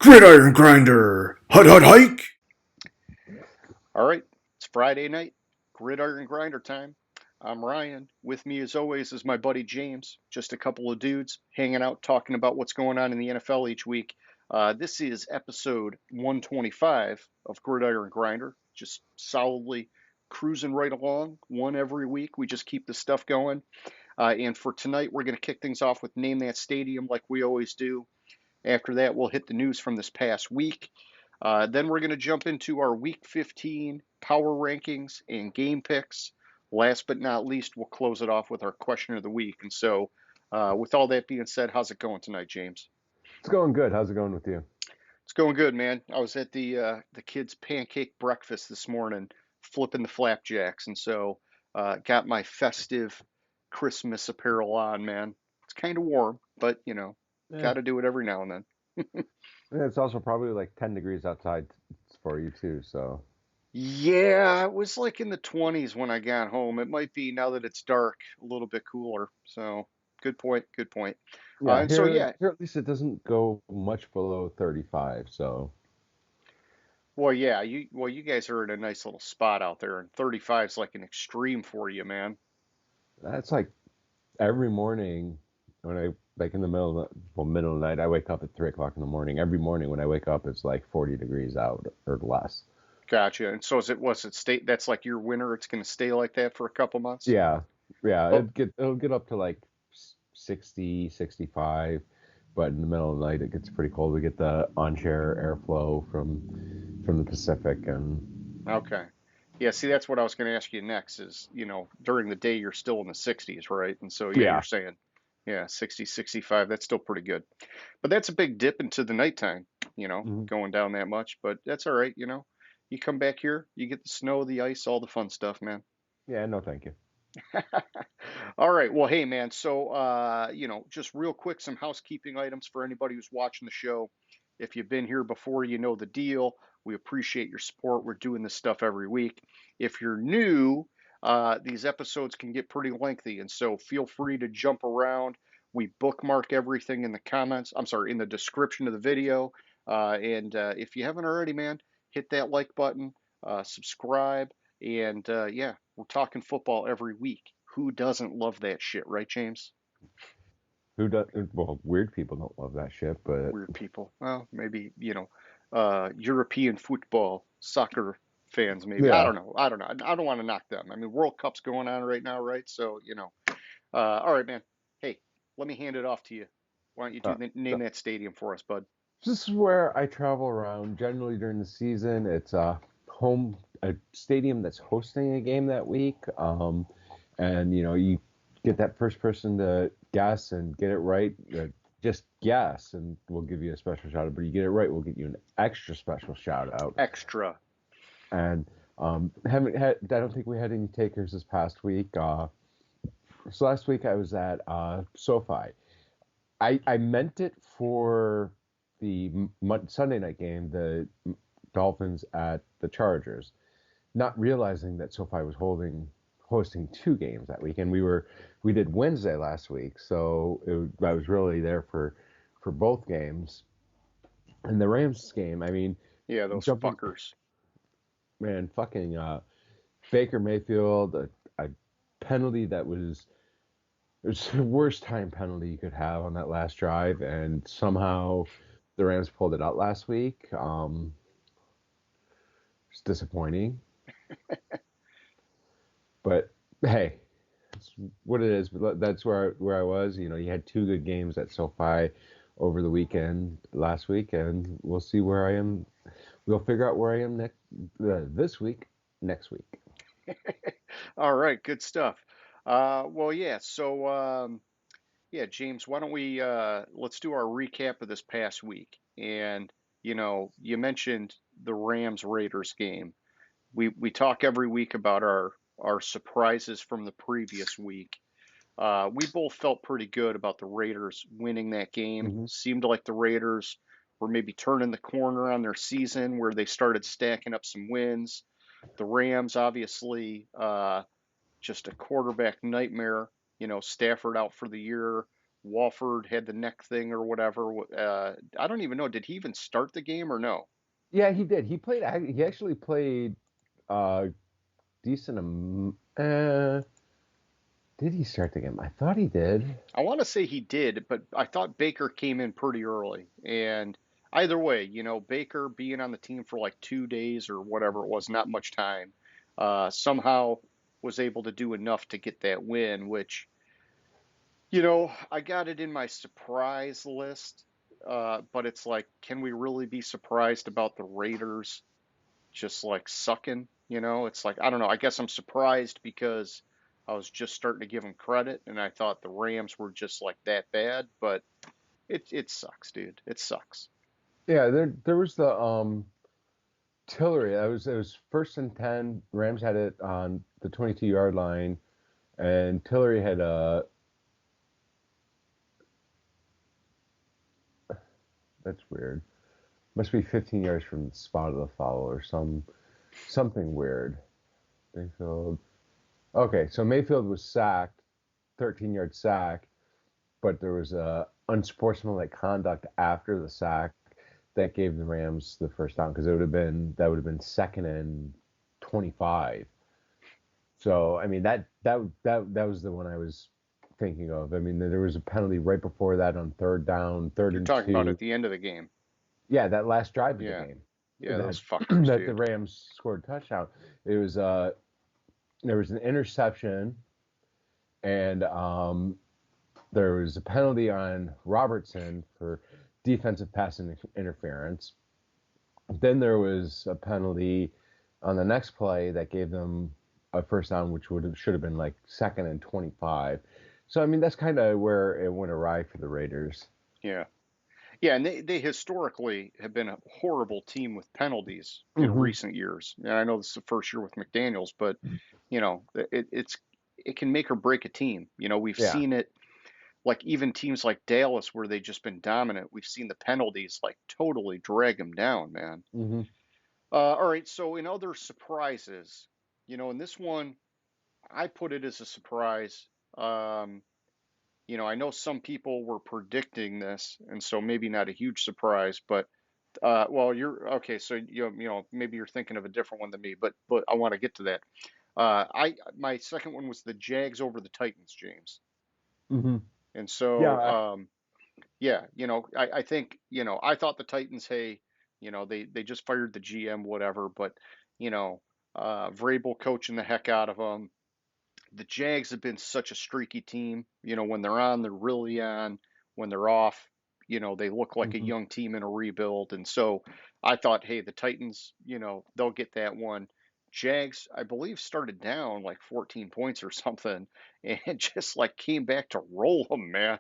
Gridiron Grinder! Hut hut hike! All right, it's Friday night, Gridiron Grinder time. I'm Ryan. With me, as always, is my buddy James. Just a couple of dudes hanging out, talking about what's going on in the NFL each week. This is episode 125 of Gridiron Grinder. Just solidly cruising right along, one every week. We just keep the stuff going. And for tonight, we're going to kick things off with Name That Stadium, like we always do. After that, we'll hit the news from this past week. Then we're going to jump into our Week 15 power rankings and game picks. Last but not least, we'll close it off with our question of the week. And so, with all that being said, how's it going tonight, James? It's going good. How's it going with you? It's going good, man. I was at the kids' pancake breakfast this morning, flipping the flapjacks, and so got my festive Christmas apparel on, man. It's kind of warm, but Yeah. got to do it every now and then. Yeah, it's also probably like 10 degrees outside for you too, so Yeah, it was like in the 20s when I got home. It might be now that it's dark, a little bit cooler. So, good point, good point. yeah, And so, here yeah, here at least it doesn't go much below 35, so well, yeah, you guys are in a nice little spot out there, and 35 is like an extreme for you, man. that's like every morning when I like in the middle of the night, I wake up at 3 o'clock in the morning. Every morning when I wake up, it's like 40 degrees out or less. Gotcha. And so, was it state that's like your winter? It's going to stay like that for a couple months? Yeah, yeah, Oh, it'll get up to like 60, 65, but in the middle of the night it gets pretty cold. We get the onshore airflow from the Pacific, and okay. Yeah, see, that's what I was going to ask you next is, during the day you're still in the 60s, right? And so, yeah, you're yeah. saying, yeah, 60, 65, that's still pretty good. But that's a big dip into the nighttime, Mhm. going down that much. But that's all right, You come back here, you get the snow, the ice, all the fun stuff, man. Yeah, no, thank you. All right. Well, hey, man. So, just real quick, some housekeeping items for anybody who's watching the show. If you've been here before, you know the deal. We appreciate your support. We're doing this stuff every week. If you're new, these episodes can get pretty lengthy, and so feel free to jump around. We bookmark everything in the comments. I'm sorry, in the description of the video. And if you haven't already, man, hit that like button, subscribe, and yeah, we're talking football every week. Who doesn't love that shit, right, James? Who does? Well, weird people don't love that shit, but Weird people. Well, maybe, European football, soccer fans, maybe. I yeah. don't know. I don't know. I don't want to knock them. I mean, World Cup's going on right now, right? So, all right, man. Hey, let me hand it off to you. Why don't you Uh, name that stadium for us, bud? this is where I travel around. Generally during the season, it's a stadium that's hosting a game that week. And you get that first person to guess and get it right. Just guess, and we'll give you a special shout out. But you get it right, we'll get you an extra special shout out. Extra. And haven't had. I don't think we had any takers this past week. So last week I was at SoFi. I meant it for the Sunday night game, the Dolphins at the Chargers, not realizing that SoFi was hosting two games that week, and we did Wednesday last week, so I was really there for both games. And the Rams game, I mean, Yeah, those jumping fuckers. man, fucking Baker Mayfield, a penalty that was it was the worst time penalty you could have on that last drive, and somehow the Rams pulled it out last week. It's disappointing, but hey, it's what it is. But that's where I was. You had two good games at SoFi over the weekend last week, and we'll see where I am. We'll figure out where I am this week, next week. All right, good stuff. Well, yeah. So, yeah, James, why don't we let's do our recap of this past week. And you mentioned the Rams Raiders game. We talk every week about our surprises from the previous week. We both felt pretty good about the Raiders winning that game. Hmm. Seemed like the Raiders were maybe turning the corner on their season where they started stacking up some wins. The Rams, obviously, just a quarterback nightmare. Stafford out for the year. Walford had the neck thing or whatever. I don't even know. Did he even start the game or no? Yeah, he did. He actually played uh decent. Did he start the game? I thought he did. I want to say he did, but I thought Baker came in pretty early. And either way, Baker being on the team for like 2 days or whatever it was, not much time, somehow was able to do enough to get that win, which, I got it in my surprise list. But it's like, can we really be surprised about the Raiders just like sucking? It's like, I don't know. I guess I'm surprised because I was just starting to give them credit and I thought the Rams were just like that bad, but it sucks, dude. It sucks. Yeah, there was the Tillery. It was first and 10. Rams had it on the 22-yard line, and Tillery had a. That's weird. Must be 15 yards from the spot of the foul or something weird. Mayfield. Okay, so Mayfield was sacked, 13-yard sack, but there was a unsportsmanlike conduct after the sack that gave the Rams the first down because that would have been second and 25. So I mean that was the one I was thinking of. I mean there was a penalty right before that on third down, third You're and talking about two. at the end of the game. Yeah, that last drive of the Yeah. game Yeah, that those fuckers, that the dude. Rams scored a touchdown. It was there was an interception and there was a penalty on Robertson for defensive pass interference. Then there was a penalty on the next play that gave them a first down, which should have been like second and 25. So I mean that's kind of where it went awry for the Raiders. Yeah. Yeah, and they historically have been a horrible team with penalties in Hmm. recent years. And I know this is the first year with McDaniels, but it can make or break a team. We've Yeah. seen it like even teams like Dallas where they've just been dominant. We've seen the penalties like totally drag them down, man. Hmm. All right, so in other surprises, in this one, I put it as a surprise. Um, I know some people were predicting this, and so maybe not a huge surprise, but well, you're okay. So maybe you're thinking of a different one than me, but I want to get to that. I my second one was the Jags over the Titans, James, Hmm. and so Yeah. yeah, I think I thought the Titans, hey, they just fired the GM, whatever, but you know, Vrabel coaching the heck out of them. The Jags have been such a streaky team. When they're on, they're really on. When they're off, they look like a Hmm. young team in a rebuild. And so I thought, hey, the Titans, they'll get that one. Jags, I believe, started down like 14 points or something and just like came back to roll them, man.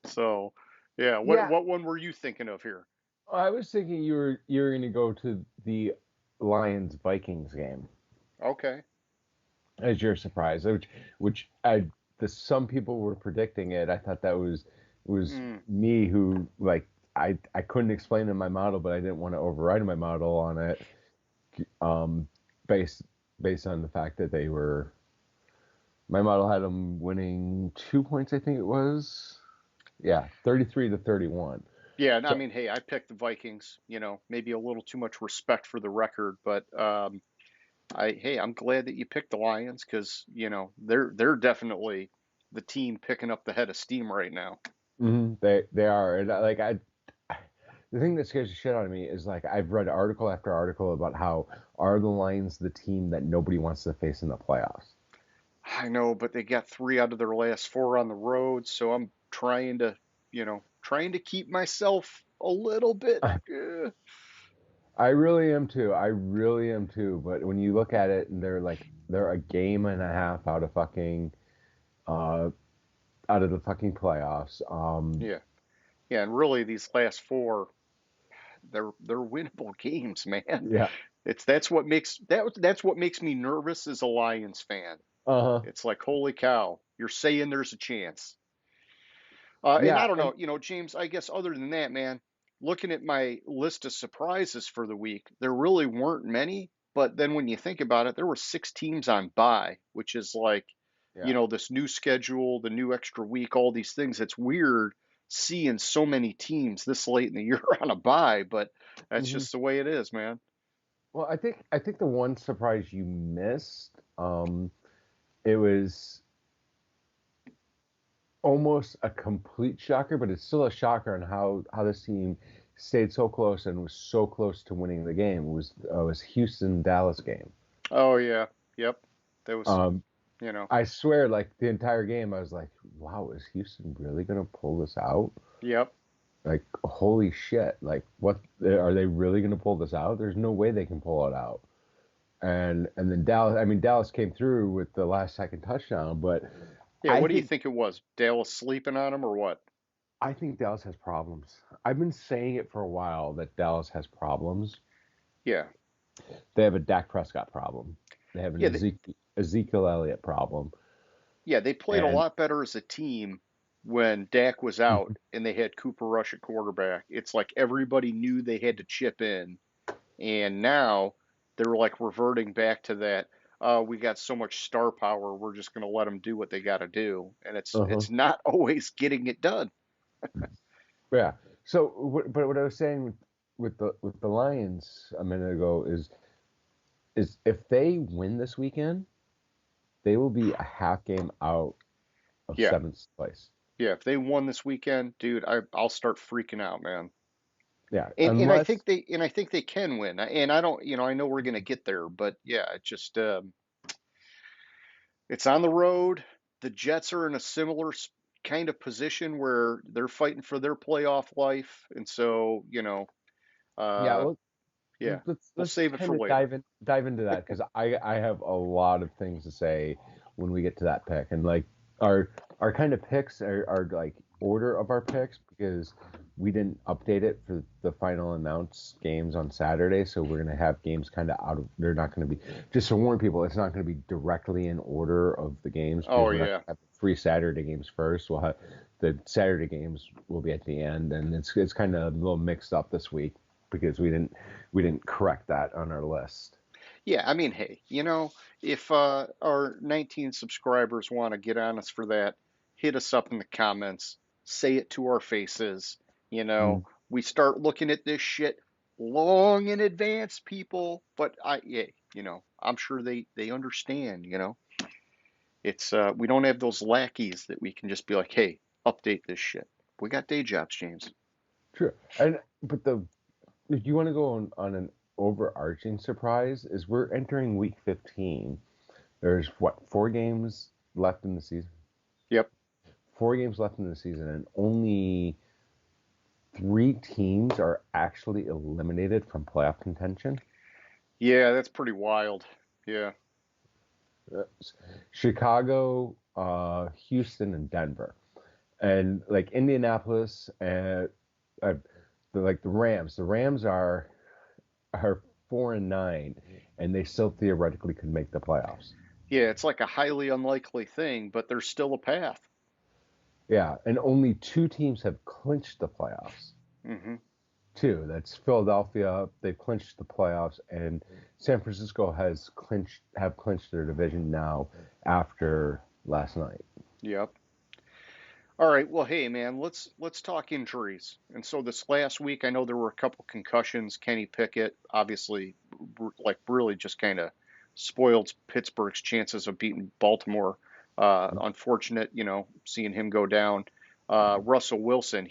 So, yeah, what Yeah. what one were you thinking of here? I was thinking you were going to go to the Lions Vikings game Okay. as your surprise, which some people were predicting it. I thought that was Mm, me who like I couldn't explain in my model, but I didn't want to override my model on it, um, based based on the fact that my model had them winning 2 points. I think it was, yeah, 33-31. yeah, and I So mean, hey, I picked the Vikings. Maybe a little too much respect for the record, but hey, I'm glad that you picked the Lions because they're definitely the team picking up the head of steam right now. they are, and the thing that scares the shit out of me is like I've read article after article about how are the Lions the team that nobody wants to face in the playoffs. I know, but they got three out of their last four on the road, so I'm trying to keep myself a little bit. I really am too. I really am too. But when you look at it, and they're a game and a half uh out of the fucking playoffs. Yeah, yeah, and really these last four, they're winnable games, man. Yeah. That's what makes me nervous as a Lions fan. Uh-huh. It's like, holy cow, you're saying there's a chance. And Yeah. I don't And know, James, I guess other than that, man, looking at my list of surprises for the week, there really weren't many. But then when you think about it, there were six teams on bye, which is like, Yeah. this new schedule, the new extra week, all these things. It's weird seeing so many teams this late in the year on a bye, but that's Hmm. just the way it is, man. Well, I think the one surprise you missed, it was almost a complete shocker, but it's still a shocker on how this team stayed so close and was so close to winning the game. It was Houston Dallas game. Oh yeah, yep. That was, Um, you know, I swear, like the entire game, I was like, "Wow, is Houston really gonna pull this out? yep. Like, holy shit! Like, what are they really gonna pull this out? There's no way they can pull it out." And then Dallas, I mean, Dallas came through with the last second touchdown, but Yeah, I what do you think think it was? Dallas sleeping on him or what? I think Dallas has problems. I've been saying it for a while that Dallas has problems. Yeah. They have a Dak Prescott problem. They have an Yeah, Ezekiel Elliott problem. yeah, they played a And lot better as a team when Dak was out and they had Cooper Rush at quarterback. It's like everybody knew they had to chip in, and now they're like reverting back to that. We got so much star power, we're just going to let them do what they got to do, and uh-huh. it's not always getting it done. Yeah. So, but what I was saying with the Lions a minute ago is if they win this weekend, they will be a half game out of Yeah, seventh place. yeah. If they won this weekend, dude, I'll start freaking out, man. Yeah, And unless I think they can win. And I don't, I know we're going to get there, but yeah, it just it's on the road. The Jets are in a similar kind of position where they're fighting for their playoff life, and so yeah, uh, well, yeah, we'll let's save it kind for of later. dive into that because I have a lot of things to say when we get to that pick and like our our kind of picks are like order of our picks because we didn't update it for the final announced games on Saturday, so we're gonna have games kind of out of they're not gonna be just to warn people it's not gonna be directly in order of the games because Oh we're not yeah, gonna have the three Saturday games first. We'll have the Saturday games will be at the end, and it's kind of a little mixed up this week because we didn't correct that on our list. yeah. I mean, hey, if our 19 subscribers want to get on us for that, hit us up in the comments. Say it to our faces. You know, Mm. we start looking at this shit long in advance, people. But yeah, I'm sure they understand. It's we don't have those lackeys that we can just be like, hey, update this shit. We got day jobs, James. Sure. And but the if you want to go on an overarching surprise is we're entering week 15. There's what, four games left in the season? Yep. Four games left in the season and only three teams are actually eliminated from playoff contention. Yeah, that's pretty wild. Yeah. Uh, Chicago, Houston, and Denver. And like Indianapolis and uh, like the Rams. The Rams are 4-9, and they still theoretically could make the playoffs. Yeah, it's like a highly unlikely thing, but there's still a path. Yeah, and only two teams have clinched the playoffs. Hmm. Two. That's Philadelphia. They've clinched the playoffs, and San Francisco have clinched their division now after last night. Yep. All right. Well, hey, man, let's talk injuries. And so this last week, I know there were a couple concussions. Kenny Pickett, obviously, like really just kind of spoiled Pittsburgh's chances of beating Baltimore. Unfortunate, seeing him go down. Russell Wilson,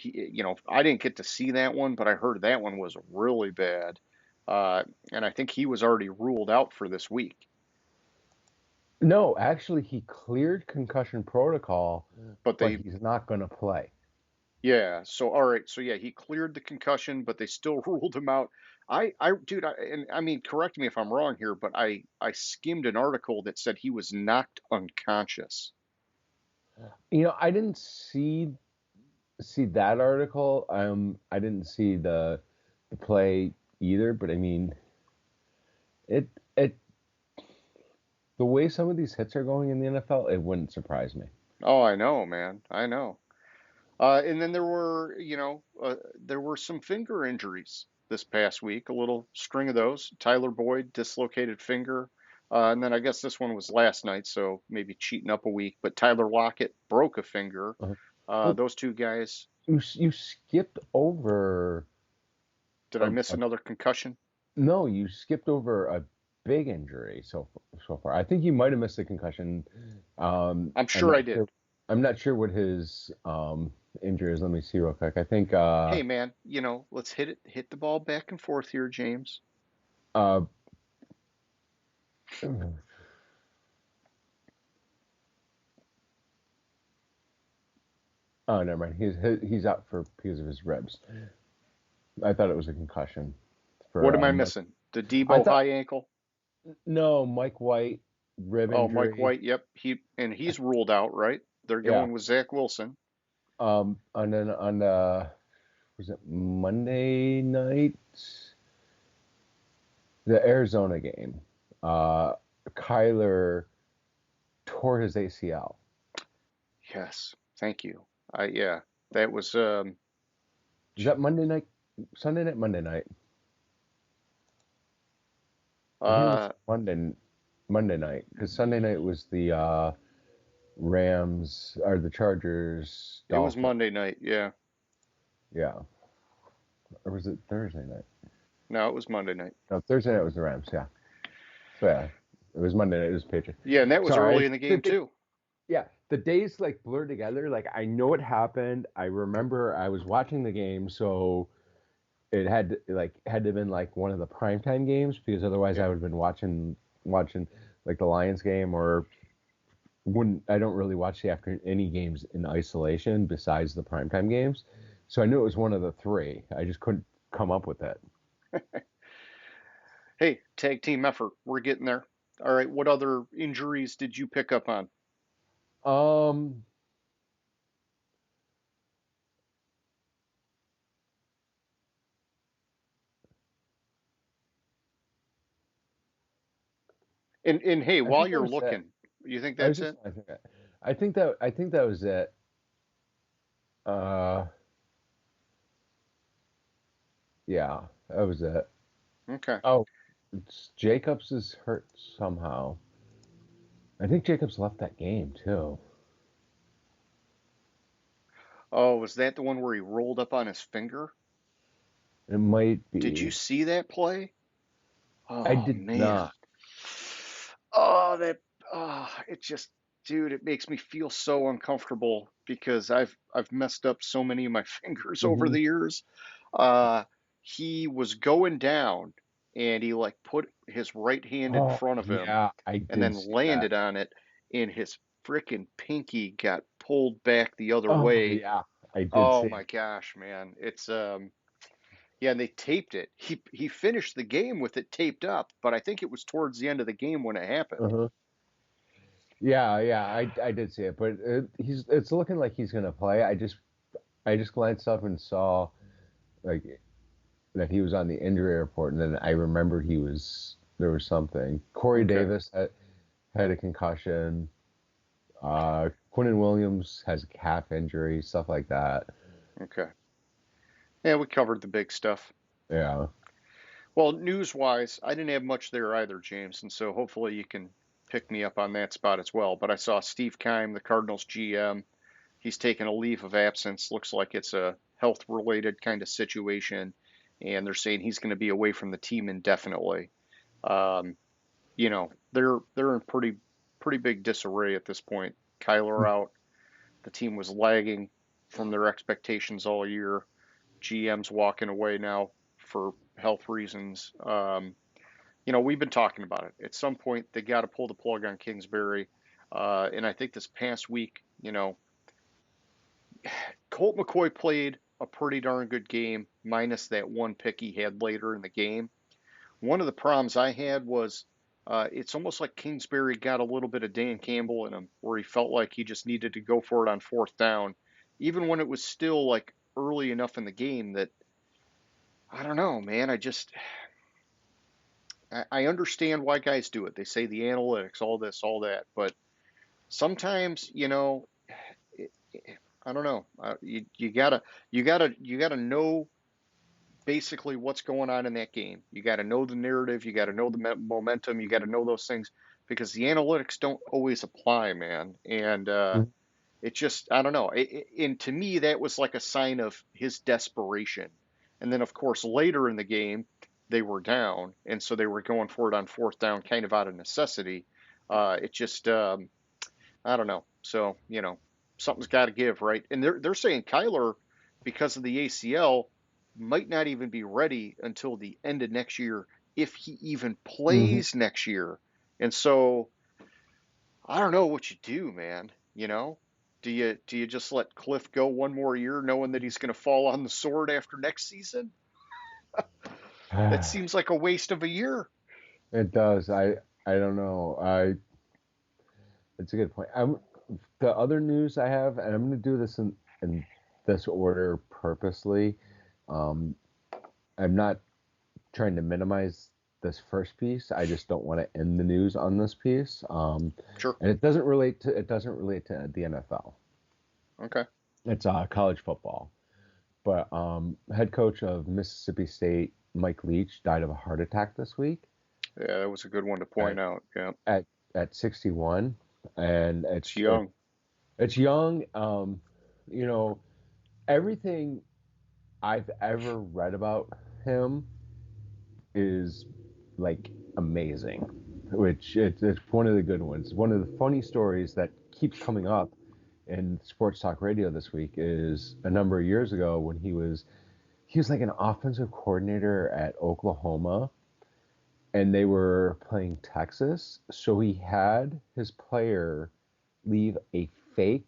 I didn't get to see that one, but I heard that one was really bad. And I think he was already ruled out for this week. No, actually, he cleared concussion protocol, But but they he's not going to play. Yeah. So all right. So yeah, he cleared the concussion, but they still ruled him out. Dude, and I mean, correct me if I'm wrong here, but I skimmed an article that said he was knocked unconscious. I didn't see that article. I didn't see the play either, but I mean, it the way some of these hits are going in the NFL, it wouldn't surprise me. Oh, I know, man. I know. And then there were some finger injuries this past week. A little string of those. Tyler Boyd dislocated finger. And then I guess this one was last night, so maybe cheating up a week. But Tyler Lockett broke a finger. Uh, oh, Those two guys. you skipped over Did I a, miss a another concussion? no, you skipped over a big injury so far. I think you might have missed a concussion. I'm I'm sure not I did. sure. I'm not sure what his injury is. Let me see real quick. I think Hey man, let's hit the ball back and forth here, James. uh oh, never mind. He's out for because of his ribs. I thought it was a concussion What for am I Mike. missing? The I Debo thought high ankle? no, Mike White rib Oh, Mike injury. White. Yep, he's ruled out, right? They're Yeah. going with Zach Wilson. And then on was it Monday night? The Arizona game. Uh, Kyler tore his ACL. Yes, thank you. Yeah, that was Is that Monday night? Sunday night, Monday night. I think it was uh Monday night because Sunday night was the Rams or the Chargers it was Dolphins. Monday night. Yeah, Yeah, or was it Thursday night? no, it was Monday night. No, Thursday night was the Rams. Yeah, so yeah, it was Monday night. It was Patriots. Yeah, and that was Sorry, early in the game too. yeah, the days like blur together. Like I know it happened. I remember I was watching the game, so it had to have been like one of the primetime games because otherwise I Yeah. would have been watching like the Lions game or wouldn't I don't really watch the after any games in isolation besides the primetime games. So I knew it was one of the three. I just couldn't come up with it. Hey, tag team effort. We're getting there. All right, what other injuries did you pick up on? Um And hey, I while think that you're was it. looking, you think I was that's just it? I think that was it. Uh yeah, that was it. Okay. Oh, Jacobs is hurt somehow. I think Jacobs left that game too. Oh, was that the one where he rolled up on his finger? It might Did you be. see that play? I Oh did man. not. Oh, it just, dude, it makes me feel so uncomfortable because I've messed up so many of my fingers over Hmm. the years. Uh, he was going down and he like put his right hand in Oh, front of him yeah, I and did then see that. landed on it and his frickin' pinky got pulled back the other Oh, way. yeah, I did Oh see my it. gosh, man. It's yeah, and they taped it. He finished the game with it taped up, but I think it was towards the end of the game when it happened. Uh-huh. Yeah, yeah, I did see it, but it's looking like he's gonna play. I just glanced up and saw like that he was on the injury report, and then I remembered there was something. Corey Okay. Davis had a concussion. Quinnen Williams has a calf injury, stuff like that. Okay. Yeah, we covered the big stuff. Yeah. Well, news-wise, I didn't have much there either, James, and so hopefully you can pick me up on that spot as well. But I saw Steve Keim, the Cardinals GM. He's taken a leave of absence. Looks like it's a health-related kind of situation, and they're saying he's going to be away from the team indefinitely. Um, they're in pretty big disarray at this point. Kyler out. The team was lagging from their expectations all year. GM's walking away now for health reasons. We've been talking about it. At some point, they got to pull the plug on Kingsbury. And I think this past week, Colt McCoy played a pretty darn good game, minus that one pick he had later in the game. One of the problems I had was it's almost like Kingsbury got a little bit of Dan Campbell in him, where he felt like he just needed to go for it on fourth down, even when it was still like early enough in the game that I don't know, man. I understand why guys do it. They say the analytics, all this, all that, but sometimes, it, I don't know. You gotta know basically what's going on in that game. You got to know the narrative, you got to know the momentum, you got to know those things because the analytics don't always apply, man. And Mhm. it just, I don't know. And to me, that was like a sign of his desperation. And then, of course, later in the game, they were down, and so they were going for it on fourth down, kind of out of necessity. It just, I don't know. So, something's got to give, right? And they're saying Kyler, because of the ACL, might not even be ready until the end of next year if he even Mhm. plays next year. And so I don't know what you do, man. Do you just let Cliff go one more year knowing that he's going to fall on the sword after next season? That seems like a waste of a year. It does. I don't know. It's a good point. The other news I have, and I'm going to do this in this order purposely. Um, I'm not trying to minimize this first piece. I just don't want to end the news on this piece. Sure. And it doesn't relate to the NFL. Okay. It's college football. But head coach of Mississippi State, Mike Leach, died of a heart attack this week Yeah, that was a good one to at point out. Yeah. at, at 61, and It's young. it's young. You know, everything I've ever read about him is like amazing, which it's one of the good ones. One of the funny stories that keeps coming up in sports talk radio this week is a number of years ago when he was like an offensive coordinator at Oklahoma, and they were playing Texas, so he had his player leave a fake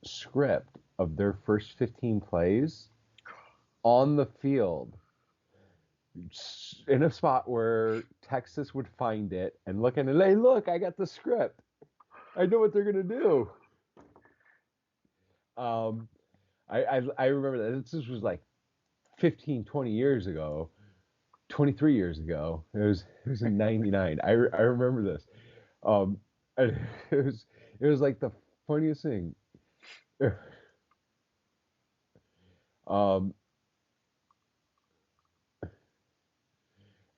script of their first 15 plays on the field in a spot where Texas would find it and look at it. Hey, look, I got the script. I know what they're gonna do. Um, I remember that this was like 15, 20 years ago, 23 years ago. It was in '99. I remember this. Um, and it was like the funniest thing. Um,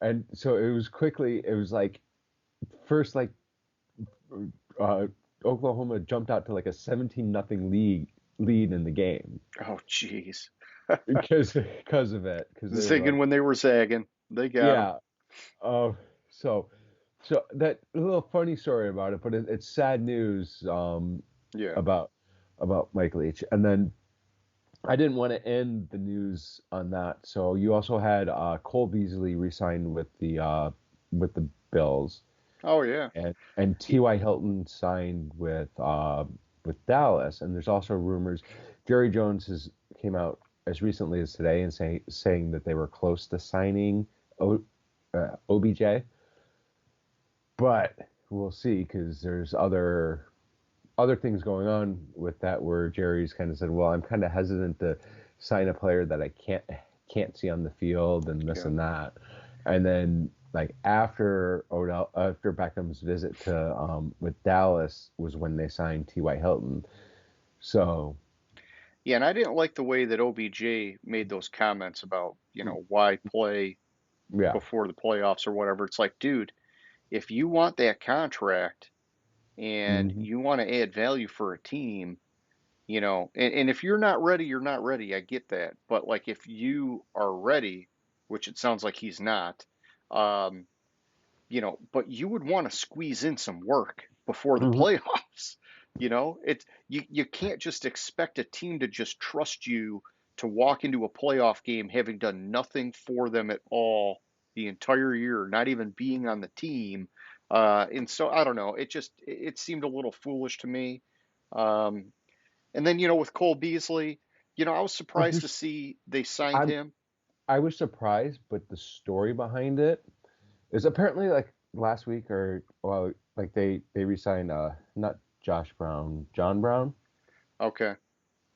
and so it was like first like uh, Oklahoma jumped out to like a 17-0 lead in the game Oh, jeez. because of it, because they were Zigging like, when they were zagging. They got him. yeah. Uh, so so that a little funny story about it, but it's sad news Yeah. about Mike Leach. And then I didn't want to end the news on that. So you also had Cole Beasley re-signed with the Bills, Oh, yeah. and T.Y. Hilton signed with Dallas. And there's also rumors Jerry Jones has came out as recently as today and saying that they were close to signing OBJ, but we'll see because there's other things going on with that where Jerry's kind of said, well, I'm kind of hesitant to sign a player that I can't see on the field and this Yeah. and that. And then like after Beckham's visit to with Dallas was when they signed T.Y. Hilton. So Yeah, and I didn't like the way that OBJ made those comments about, why play yeah. before the playoffs or whatever. It's like, dude, if you want that contract and Hmm. you want to add value for a team, and if you're not ready, you're not ready. I get that. But like if you are ready, which it sounds like he's not, um, but you would want to squeeze in some work before the Hmm. playoffs. You can't just expect a team to just trust you to walk into a playoff game having done nothing for them at all the entire year, not even being on the team. And so I don't know. It seemed a little foolish to me. Um, and then with Cole Beasley, I was But surprised to see they signed I'm him. I was surprised, but the story behind it is apparently like last week or well, like they re-signed not Josh Brown, John Brown. Okay,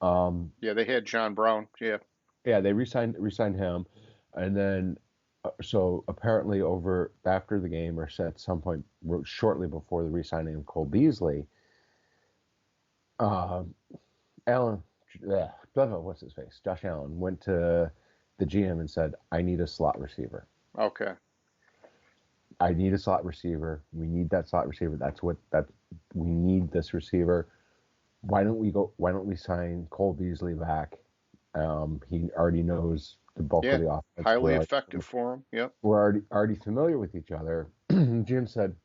Um, yeah, they had John Brown. Yeah, yeah, they re-signed him, and then so apparently over after the game or at some point shortly before the re-signing of Cole Beasley, uh, Allen, blah, blah, what's his face, Josh Allen went to the GM and said, I need a slot receiver. Okay. I need a slot receiver. We need that slot receiver. We need this receiver. Why don't we sign Cole Beasley back? He already knows the bulk of Yeah. the offense. Highly effective for him. Yep. We're already familiar with each other. Jim said,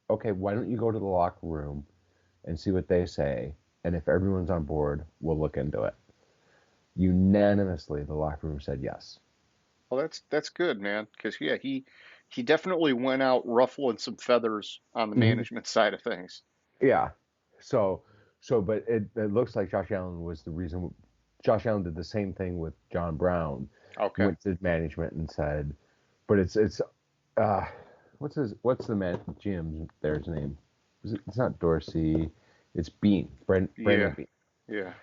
okay, why don't you go to the locker room and see what they say? And if everyone's on board, we'll look into it. Unanimously, the locker room said yes. Well, that's good, man. Because yeah, he definitely went out ruffling some feathers on the Mm-hmm. management side of things. Yeah. So, but it looks like Josh Allen was the reason. Josh Allen did the same thing with John Brown. Okay. Went to management and said, but it's uh, what's the man GM's there's name? It's not Dorsey. It's Bean. Brandon Yeah. Bean. Yeah.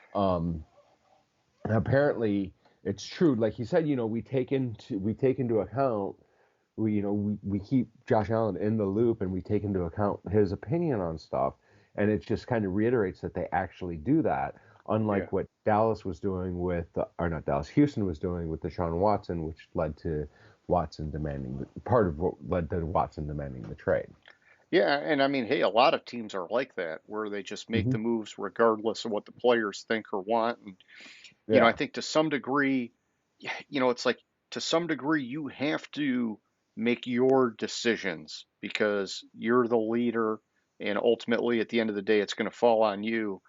Apparently it's true. Like he said, we take into account. We keep Josh Allen in the loop and we take into account his opinion on stuff. And it just kind of reiterates that they actually do that, Yeah. unlike what Dallas was doing with, or not Dallas, Houston was doing with Deshaun Watson, which led to Watson demanding the trade. Yeah, and I mean, hey, a lot of teams are like that, where they just make Hmm. the moves regardless of what the players think or want. And I Yeah. think to some degree, it's like to some degree you have to make your decisions because you're the leader, and ultimately at the end of the day, it's going to fall on you.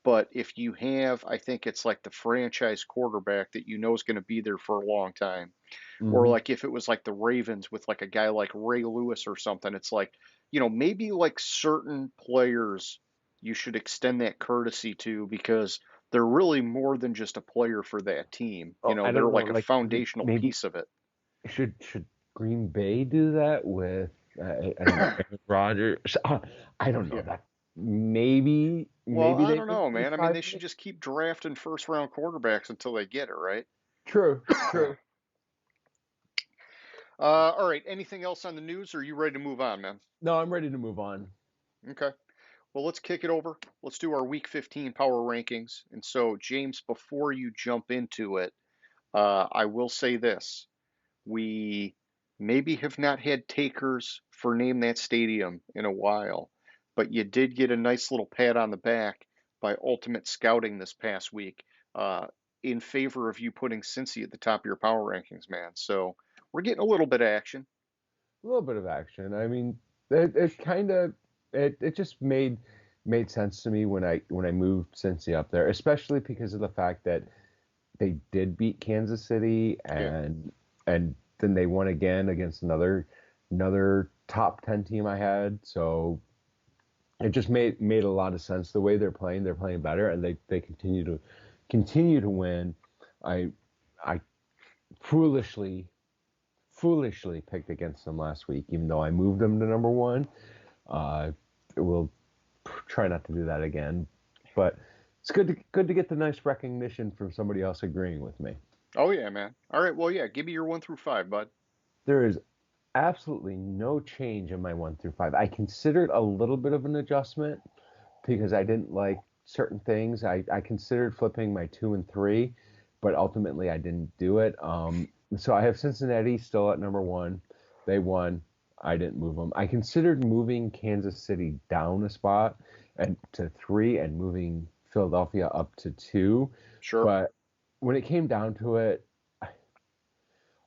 But if you have, I think it's like the franchise quarterback that you know is going to be there for a long time. Or Hmm. like if it was like the Ravens with like a guy like Ray Lewis or something, it's like, maybe like certain players you should extend that courtesy to because they're really more than just a player for that team. Oh, I They're don't know. like a Like foundational maybe piece of it. should Green Bay do that with I don't know Aaron Rodgers? I don't know Yeah. that. Maybe Well, maybe I they don't make know, those man. I mean, five. they should just keep drafting first round quarterbacks until they get it, right? True, true. All right. Anything else on the news, or are you ready to move on, man? No, I'm ready to move on. Okay. Well, let's kick it over. Let's do our Week 15 power rankings. And so, James, before you jump into it, I will say this. We maybe have not had takers for Name That Stadium in a while, but you did get a nice little pat on the back by Ultimate Scouting this past week uh, in favor of you putting Cincy at the top of your power rankings, man. So we're getting a little bit of action. A little bit of action. I mean, it kind of it just made sense to me when I moved Cincy up there, especially because of the fact that they did beat Kansas City Yeah. and then they won again against another top 10 team I had. So it just made a lot of sense the way they're playing. They're playing better and they continue to win. I I foolishly picked against them last week, even though I moved them to number one. Uh, we'll try not to do that again, but it's good to get the nice recognition from somebody else agreeing with me. Oh, yeah, man. All right. Well, yeah, give me your 1 through 5, bud. There is absolutely no change in my 1 through 5. I considered a little bit of an adjustment because I didn't like certain things. I considered flipping my 2 and 3, but ultimately I didn't do it. So I have Cincinnati still at number one. They won. I didn't move them. I considered moving Kansas City down a spot and to 3 and moving Philadelphia up to 2, Sure. but when it came down to it,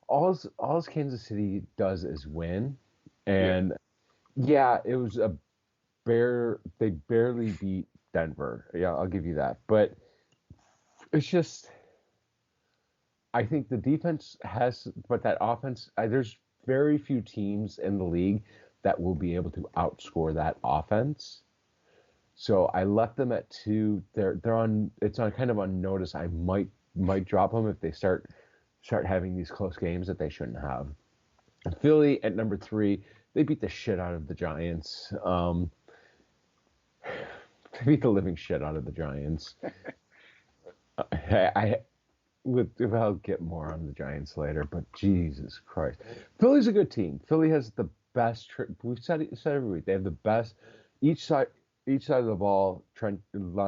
all Kansas City does is win, Yeah. and yeah, it was a they barely beat Denver. Yeah, I'll give you that. But it's just I think the defense has, but that offense, there's very few teams in the league that will be able to outscore that offense. So I left them at 2. They're on. It's on kind of on notice. I might drop them if they start having these close games that they shouldn't have. Philly at number 3. They beat the shit out of the Giants. They beat the living shit out of the Giants. I I'll get more on the Giants later, but Jesus Christ, Philly's a good team. Philly has the best. We've said every week they have the best. Each side each side of the ball,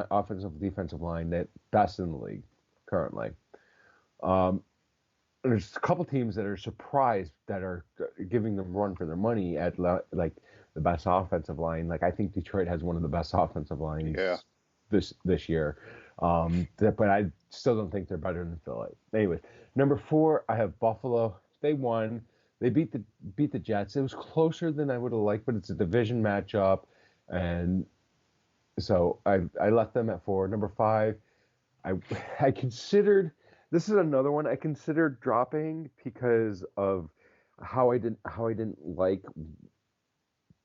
offensive defensive line, that best in the league currently. Um, there's a couple teams that are surprised that are giving them run for their money at like the best offensive line. Like I think Detroit has one of the best offensive Yeah. lines this year. But I still don't think they're better than Philly. Anyways, number 4, I have Buffalo. They won. They beat the Jets. It was closer than I would have liked, but it's a division matchup, and so I left them at 4. Number 5, I I considered, this is another one I considered dropping because of how I didn't like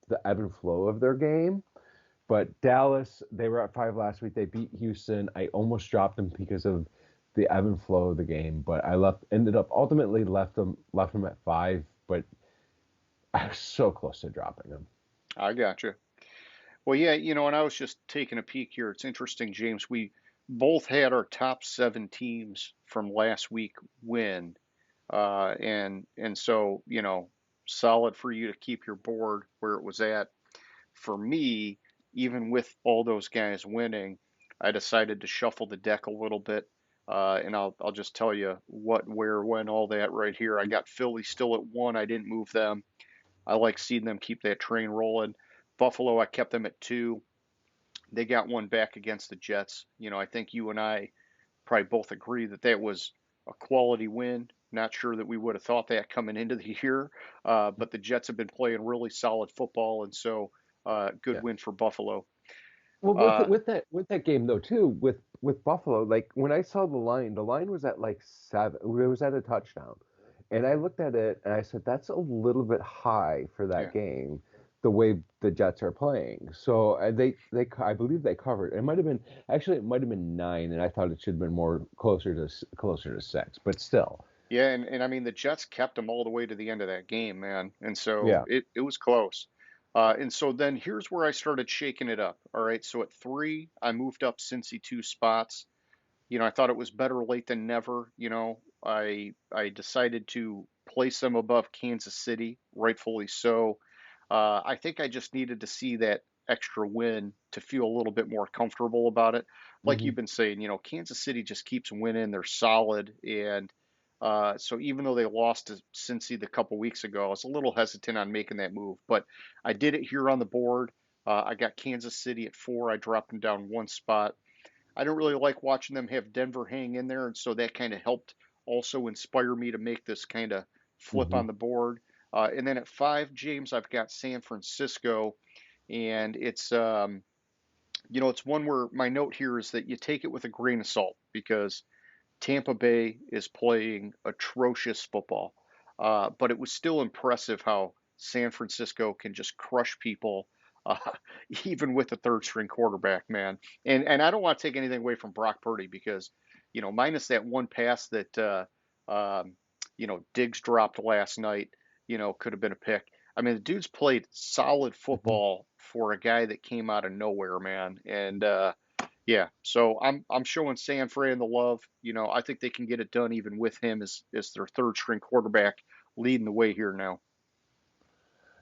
the ebb and flow of their game. But Dallas, they were at 5 last week. They beat Houston. I almost dropped them because of the ebb and flow of the game, but I ultimately left them at 5. But I was so close to dropping them. I got you. Well, yeah, and I was just taking a peek here. It's interesting, James. We both had our top 7 teams from last week win, and so solid for you to keep your board where it was at. For me, even with all those guys winning, I decided to shuffle the deck a little bit. And I'll just tell you what, where, when, all that right here. I got Philly still at 1. I didn't move them. I like seeing them keep that train rolling. Buffalo, I kept them at 2. They got one back against the Jets. I think you and I probably both agree that that was a quality win. Not sure that we would have thought that coming into the year, but the Jets have been playing really solid football, and so good Yeah. win for Buffalo. Well, Uh, with that game though too, with Buffalo, like when I saw the line was at like 7. It was at a touchdown, and I looked at it and I said that's a little bit high for that yeah, game, the way the Jets are playing. So I believe they covered. It might have been, actually it might have been 9, and I thought it should have been more closer to 6, but still, yeah, and I mean the Jets kept them all the way to the end of that game, man, and so yeah. it was close. And so then here's where I started shaking it up. All right, so at 3, I moved up Cincy 2 spots. I thought it was better late than never. I decided to place them above Kansas City, rightfully so. I think I just needed to see that extra win to feel a little bit more comfortable about it. Like Hmm. you've been saying, Kansas City just keeps winning. They're solid, and so even though they lost to Cincy the couple weeks ago, I was a little hesitant on making that move, but I did it here on the board. I got Kansas City at 4. I dropped them down 1 spot. I don't really like watching them have Denver hang in there, and so that kind of helped also inspire me to make this kind of flip Hmm. on the board. And then at 5, James, I've got San Francisco, and it's one where my note here is that you take it with a grain of salt because Tampa Bay is playing atrocious football, but it was still impressive how San Francisco can just crush people, uh, even with the third string quarterback, man. And I don't want to take anything away from Brock Purdy because, minus that one pass that Diggs dropped last night, could have been a pick. I mean, the dude's played solid Hmm. football for a guy that came out of nowhere, man. And yeah, so I'm showing San Fran the love. I think they can get it done even with him as their third string quarterback leading the way here now.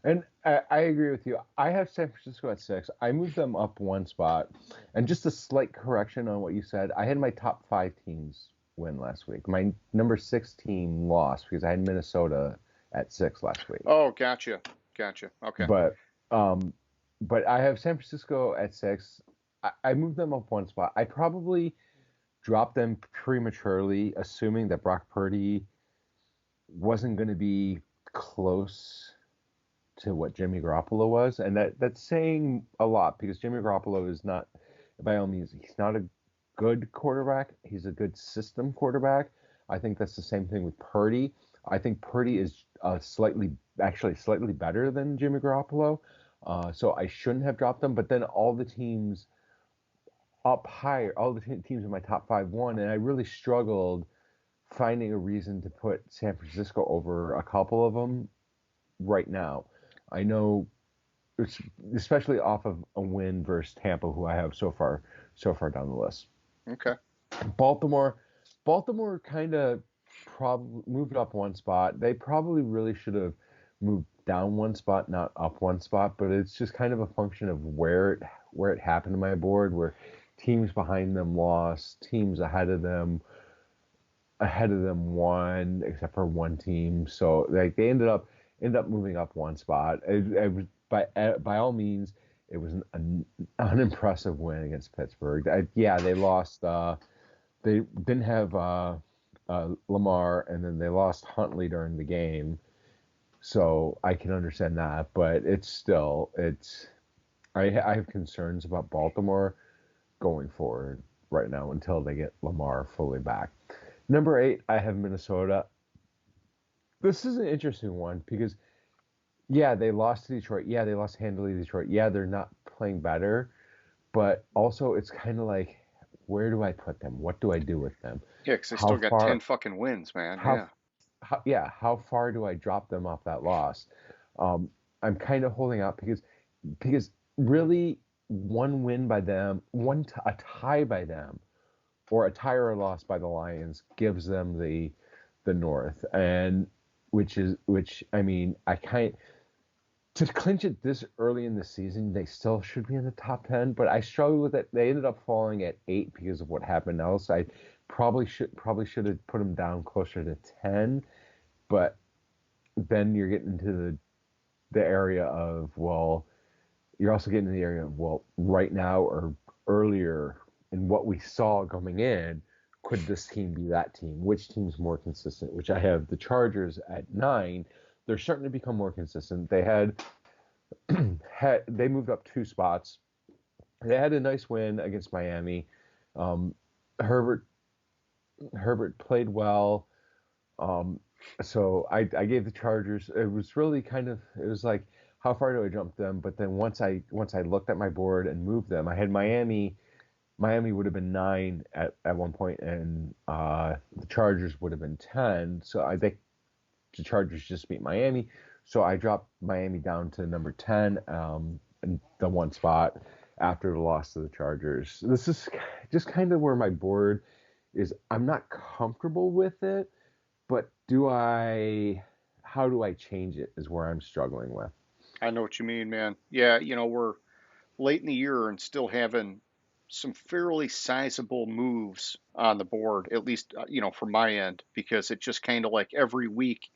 And I agree with you. I have San Francisco at 6. I moved them up 1 spot. And just a slight correction on what you said. I had my top 5 teams win last week. My number 6 team lost because I had Minnesota at 6 last week. Oh, gotcha. Okay. But um, but I have San Francisco at 6. I moved them up 1 spot. I probably dropped them prematurely, assuming that Brock Purdy wasn't going to be close to what Jimmy Garoppolo was, and that's saying a lot because Jimmy Garoppolo is not, by all means, he's not a good quarterback. He's a good system quarterback. I think that's the same thing with Purdy. I think Purdy is actually slightly better than Jimmy Garoppolo. So I shouldn't have dropped them. But then all the teams up higher, all the teams in my top 5 won, and I really struggled finding a reason to put San Francisco over a couple of them right now. I know, especially off of a win versus Tampa, who I have so far down the list. Okay. Baltimore, Baltimore kind of probably moved up 1 spot. They probably really should have moved down 1 spot, not up 1 spot. But it's just kind of a function of where it happened in my board, where teams behind them lost, teams ahead of them ahead of them one, except for one team. So like they ended up moving up one spot. It was by all means it was an unimpressive win against Pittsburgh. Yeah, they lost. They didn't have Lamar, and then they lost Huntley during the game. So I can understand that, but it's. I have concerns about Baltimore going forward right now until they get Lamar fully back. Number 8, I have Minnesota. This is an interesting one because yeah, they lost to Detroit. Yeah, they lost handily to Detroit. Yeah, they're not playing better, but also it's kind of like, where do I put them? What do I do with them? Yeah, because they How still got 10 far? fucking wins, man. How? Yeah. Yeah, how far do I drop them off that loss? Um, I'm kind of holding out because really one win by them, a tie by them, or a tie or a loss by the Lions gives them the North, and which I mean I kind to clinch it this early in the season, they still should be in the top 10, but I struggle with it. They ended up falling at 8 because of what happened else. I probably should have put them down closer to 10, but then you're getting into the area of, well, you're also getting to the area of, well, right now or earlier in what we saw coming in, could this team be that team? Which team's more consistent? Which I have the Chargers at 9. They're starting to become more consistent. They moved up 2 spots. They had a nice win against Miami. Um, Herbert Herbert played well. Um, so I gave the Chargers. It was really it was like, how far do I jump them? But then once I looked at my board and moved them, I had Miami. Miami would have been 9 at one point, and the Chargers would have been 10. So I think the Chargers just beat Miami. So I dropped Miami down to number 10, in the one spot after the loss to the Chargers. This is just kind of where my board is. I'm not comfortable with it, but how do I change it is where I'm struggling with. I know what you mean, man. Yeah, we're late in the year and still having some fairly sizable moves on the board, at least, from my end, because it just kind of like every week,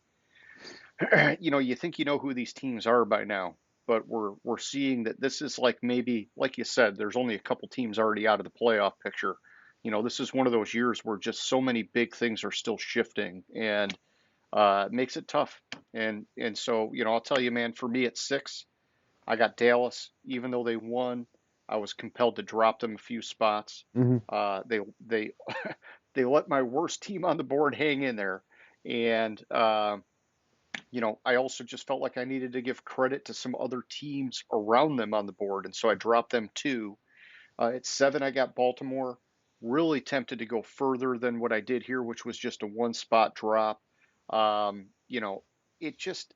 you think you know who these teams are by now, but we're seeing that this is like, maybe, like you said, there's only a couple teams already out of the playoff picture. This is one of those years where just so many big things are still shifting, and it makes it tough. And so, I'll tell you, man, for me at 6, I got Dallas. Even though they won, I was compelled to drop them a few spots. Hmm. They they let my worst team on the board hang in there, and I also just felt like I needed to give credit to some other teams around them on the board, and so I dropped them too. At 7, I got Baltimore. Really tempted to go further than what I did here, which was just a one spot drop. It just,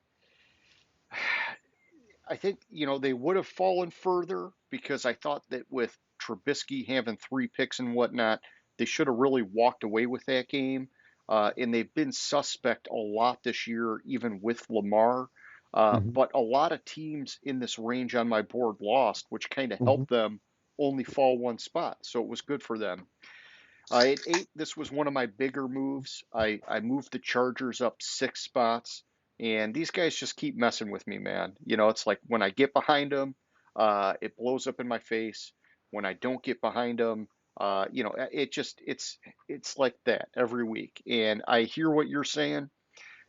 I think, they would have fallen further because I thought that with Trubisky having 3 picks and whatnot, they should have really walked away with that game. And they've been suspect a lot this year, even with Lamar. Hmm. But a lot of teams in this range on my board lost, which kind of Hmm. helped them only fall one spot. So it was good for them. At 8, this was one of my bigger moves. I moved the Chargers up 6 spots, and these guys just keep messing with me, man. It's like when I get behind them, it blows up in my face. When I don't get behind them, it's like that every week. And I hear what you're saying.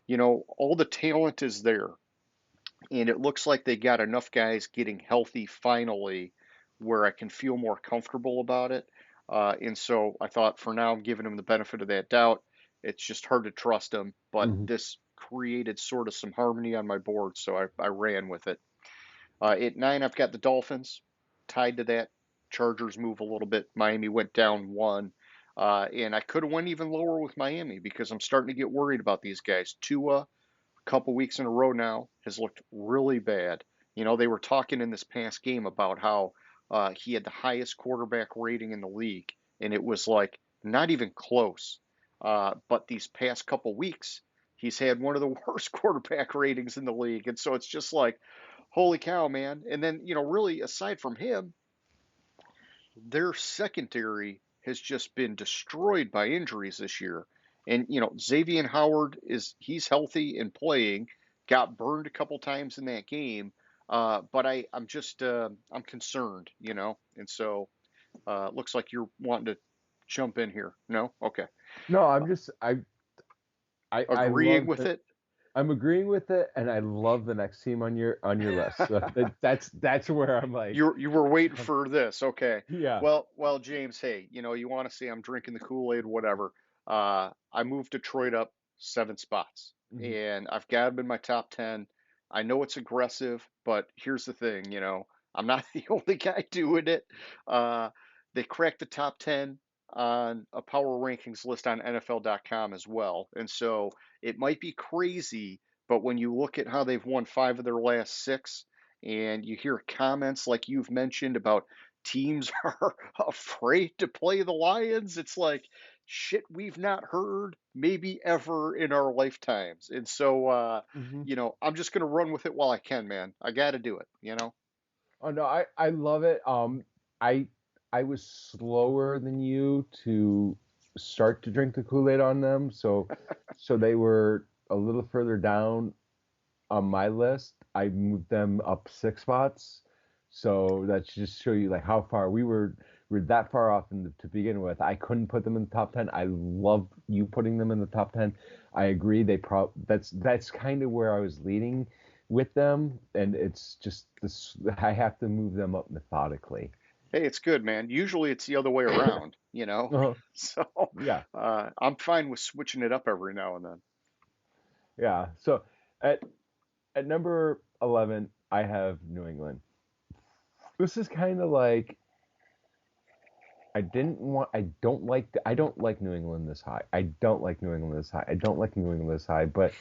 All the talent is there, and it looks like they got enough guys getting healthy finally where I can feel more comfortable about it. And so I thought, for now, I'm giving them the benefit of that doubt. It's just hard to trust them, but Hmm. this created sort of some harmony on my board, so I ran with it. At 9, I've got the Dolphins tied to that Chargers move a little bit. Miami went down 1. And I could have went even lower with Miami because I'm starting to get worried about these guys. Tua, couple weeks in a row now, has looked really bad. They were talking in this past game about how he had the highest quarterback rating in the league, and it was like not even close. But these past couple weeks, he's had one of the worst quarterback ratings in the league, and so it's just like, holy cow, man. And then, really, aside from him, their secondary has just been destroyed by injuries this year. And Xavier Howard he's healthy and playing. Got burned a couple times in that game, but I'm just I'm concerned, and so looks like you're wanting to jump in here. No, okay, No, uh, I'm just I agreeing love with that. it. I'm agreeing with it, and I love the next team on your list. So that's where I'm like, You were waiting for this, okay? yeah. Well, James, hey, you want to say I'm drinking the Kool-Aid, whatever. I moved Detroit up 7 spots, Hmm. and I've got them in my top 10. I know it's aggressive, but here's the thing, I'm not the only guy doing it. Uh, they cracked the top 10 on a power rankings list on NFL.com as well, and so it might be crazy, but when you look at how they've won 5 of their last 6 and you hear comments like you've mentioned about teams are afraid to play the Lions, it's like shit we've not heard maybe ever in our lifetimes. And so, Hmm. I'm just going to run with it while I can, man. I got to do it. Oh no, I love it. I I was slower than you to start to drink the Kool-Aid on them, so they were a little further down on my list. I moved them up 6 spots, so that should just show you like how far we were that far off to begin with. I couldn't put them in the top 10. I love you putting them in the top 10. I agree. That's kind of where I was leading with them, and it's just this. I have to move them up methodically. Hey, it's good, man. Usually it's the other way around. Uh-huh. So Yeah, I'm fine with switching it up every now and then. yeah. So at at number 11, I have New England. This is kind of like I don't like New England this high. I don't like New England this high. I don't like New England this high, but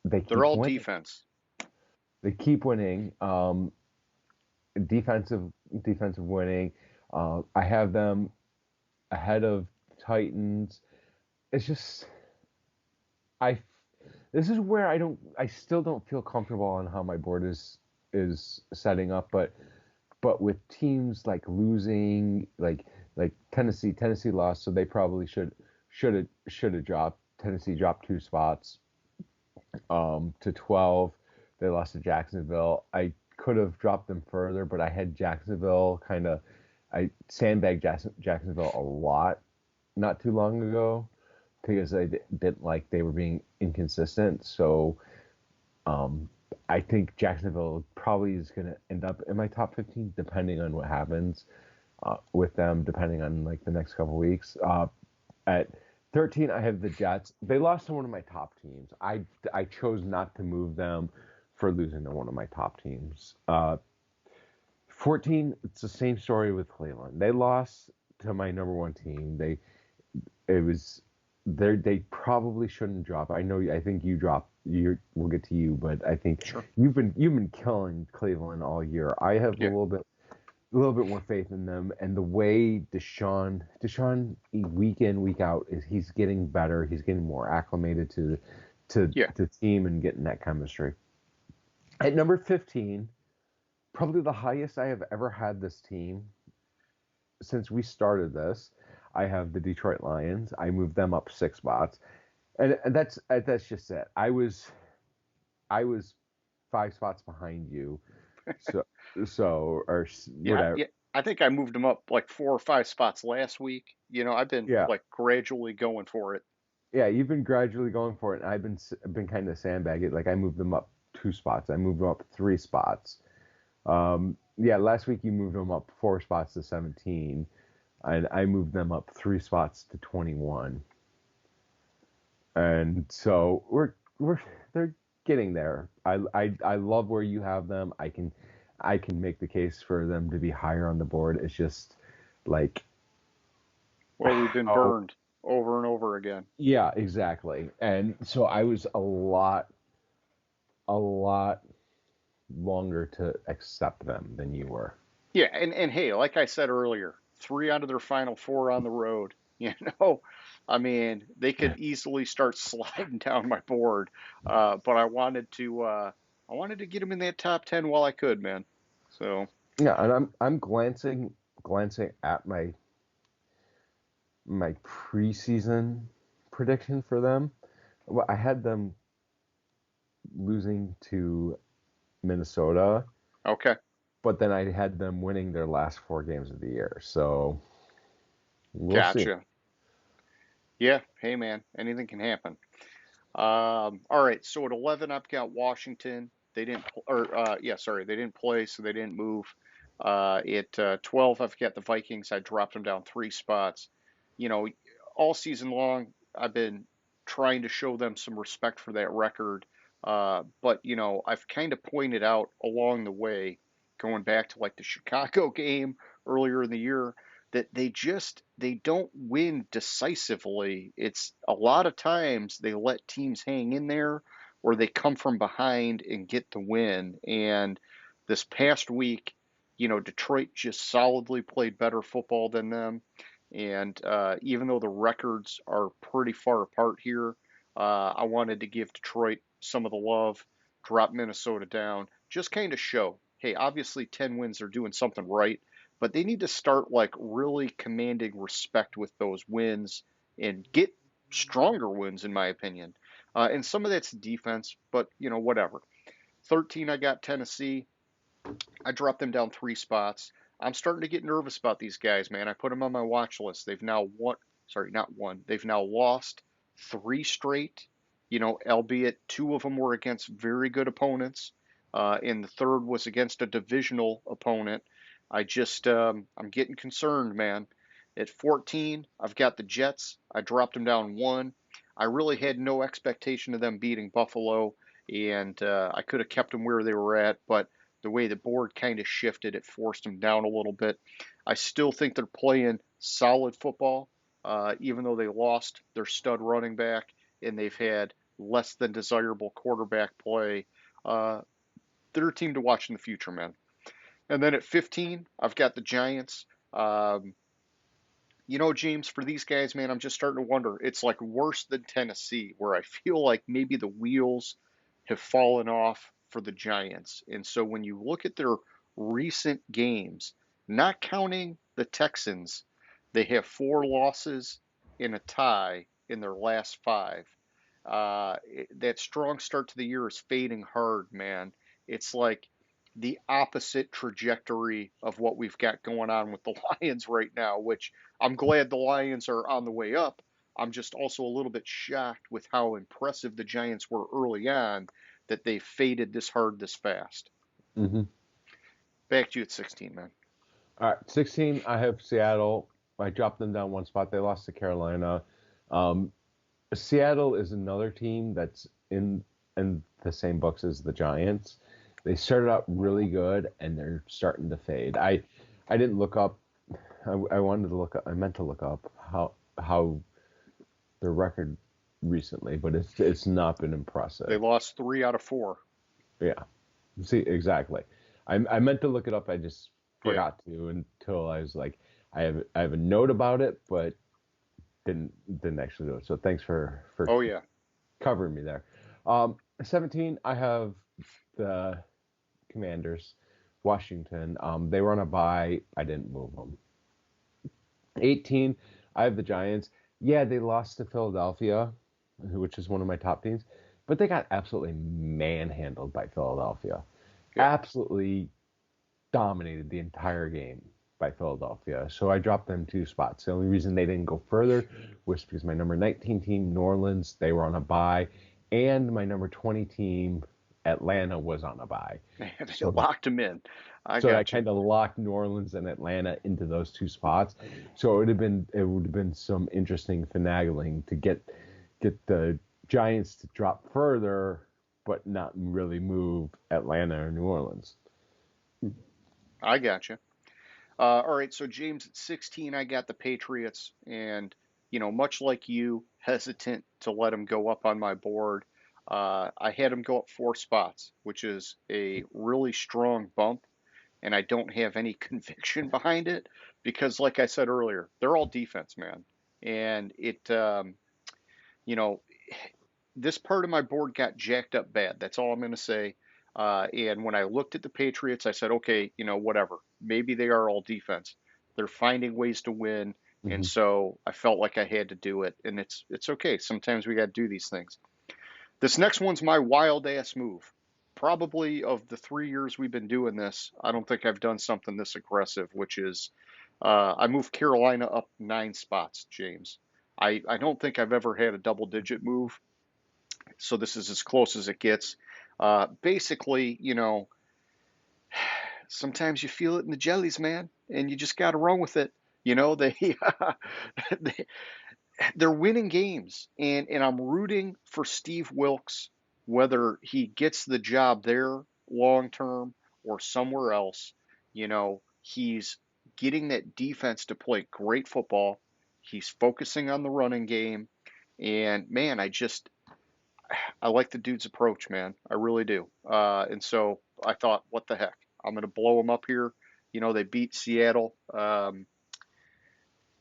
they They're keep all winning. defense. They keep winning. Defensive defensive winning. I have them ahead of Titans. It's just I this is where I still don't feel comfortable on how my board is setting up, but with teams like losing, like Tennessee lost, so they probably should have dropped. Tennessee dropped 2 spots to 12. They lost to Jacksonville. I could have dropped them further, but I had Jacksonville kind of. I sandbagged Jacksonville a lot not too long ago because I didn't like they were being inconsistent. So um, I think Jacksonville probably is going to end up in my top 15, depending on what happens with them, depending on like the next couple weeks. At 13, I have the Jets. They lost to one of my top teams. I chose not to move them for losing to one of my top teams. 14, it's the same story with Cleveland. They lost to my number one team. It was they probably shouldn't drop. I think you dropped. We'll get to you, but I think Sure. you've been killing Cleveland all year. I have Yeah. a little bit more faith in them, and the way Deshaun week in week out is he's getting better. He's getting more acclimated to Yeah. the team and getting that chemistry. At number 15, probably the highest I have ever had this team since we started this. I have the Detroit Lions. I moved them up 6 spots, and that's just it. I was 5 spots behind you, so or Yeah, whatever. yeah. I think I moved them up like 4 or 5 spots last week. I've been Yeah, like gradually going for it. yeah. You've been gradually going for it, and I've been kind of sandbagging. Like I moved them up 2 spots. I moved them up 3 spots. Yeah, last week you moved them up 4 spots to 17, and I moved them up 3 spots to 21. And so they're getting there. I love where you have them. I can make the case for them to be higher on the board. It's just like Well, we've been oh burned over and over again. yeah, exactly. And so I was a lot longer to accept them than you were. Yeah, and hey, like I said earlier, 3 out of their final 4 on the road. You know, I mean, they could easily start sliding down my board, but I wanted to get them in that top 10 while I could, man. So Yeah, and I'm glancing at my preseason prediction for them. Well, I had them losing to Minnesota, Okay. but then I had them winning their last 4 games of the year. So we'll see. Gotcha. Yeah. Hey, man, anything can happen. All right. So at 11, I've got Washington. They didn't, yeah, sorry, they didn't play, so they didn't move. At 12, I've got the Vikings. I dropped them down 3 spots. You know, all season long, I've been trying to show them some respect for that record. But, I've kind of pointed out along the way, going back to like the Chicago game earlier in the year, that they don't win decisively. It's a lot of times they let teams hang in there or they come from behind and get the win. And this past week, Detroit just solidly played better football than them. And even though the records are pretty far apart here, I wanted to give Detroit some of the love, drop Minnesota down, just kind of show, hey, obviously 10 wins are doing something right, but they need to start like really commanding respect with those wins and get stronger wins, in my opinion. And some of that's defense, but whatever. 13, I got Tennessee. I dropped them down 3 spots. I'm starting to get nervous about these guys, man. I put them on my watch list. They've now won, sorry, not one. They've now lost 3 straight. Albeit 2 of them were against very good opponents, and the third was against a divisional opponent. I'm getting concerned, man. At 14, I've got the Jets. I dropped them down 1. I really had no expectation of them beating Buffalo, and I could have kept them where they were at, but the way the board kind of shifted, it forced them down a little bit. I still think they're playing solid football, even though they lost their stud running back and they've had less than desirable quarterback play. They're a team to watch in the future, man. And then at 15, I've got the Giants. James, for these guys, man, I'm just starting to wonder. It's like worse than Tennessee, where I feel like maybe the wheels have fallen off for the Giants. And so when you look at their recent games, not counting the Texans, they have 4 losses and a tie in their last 5. That strong start to the year is fading hard, man. It's like the opposite trajectory of what we've got going on with the Lions right now, which I'm glad the Lions are on the way up. I'm just also a little bit shocked with how impressive the Giants were early on that they faded this hard this fast. Mm-hmm. Back to you at 16, man. All right, 16. I have Seattle. I dropped them down 1 spot. They lost to Carolina. Seattle is another team that's in the same books as the Giants. They started out really good and they're starting to fade. I didn't look up. I wanted to look up. I meant to look up how their record recently, but it's not been impressive. They lost 3 out of 4. Yeah. See, exactly. I meant to look it up. I just forgot to until I was like, I have a note about it, but didn't actually do it. So thanks for covering me there. 17, I have the Commanders, Washington. They were on a bye. I didn't move them. 18, I have the Giants. Yeah, they lost to Philadelphia, which is one of my top teams, but they got absolutely manhandled by Philadelphia. Yeah. Absolutely dominated the entire game by Philadelphia. So I dropped them 2 spots. The only reason they didn't go further was because my number 19 team, New Orleans, they were on a bye, and my number 20 team, Atlanta, was on a bye. So locked them in. I kind of locked New Orleans and Atlanta into those 2 spots. So it would have been some interesting finagling to get the Giants to drop further, but not really move Atlanta or New Orleans. I got you. All right, so James, at 16, I got the Patriots, and much like you, hesitant to let them go up on my board. I had them go up 4 spots, which is a really strong bump, and I don't have any conviction behind it because, like I said earlier, they're all defense, man, and this part of my board got jacked up bad. That's all I'm going to say. And when I looked at the Patriots, I said, okay, whatever. Maybe they are all defense. They're finding ways to win. And Hmm. so I felt like I had to do it, and it's okay. Sometimes we got to do these things. This next one's my wild ass move. Probably of the 3 years we've been doing this, I don't think I've done something this aggressive, which is I moved Carolina up 9 spots, James. I don't think I've ever had a double digit move, so this is as close as it gets. Basically, sometimes you feel it in the jellies, man, and you just got to run with it. They, they they're winning games, and I'm rooting for Steve Wilkes, whether he gets the job there long term or somewhere else. He's getting that defense to play great football. He's focusing on the running game, and man, I like the dude's approach, man. I really do. And so I thought, what the heck? I'm going to blow him up here. They beat Seattle.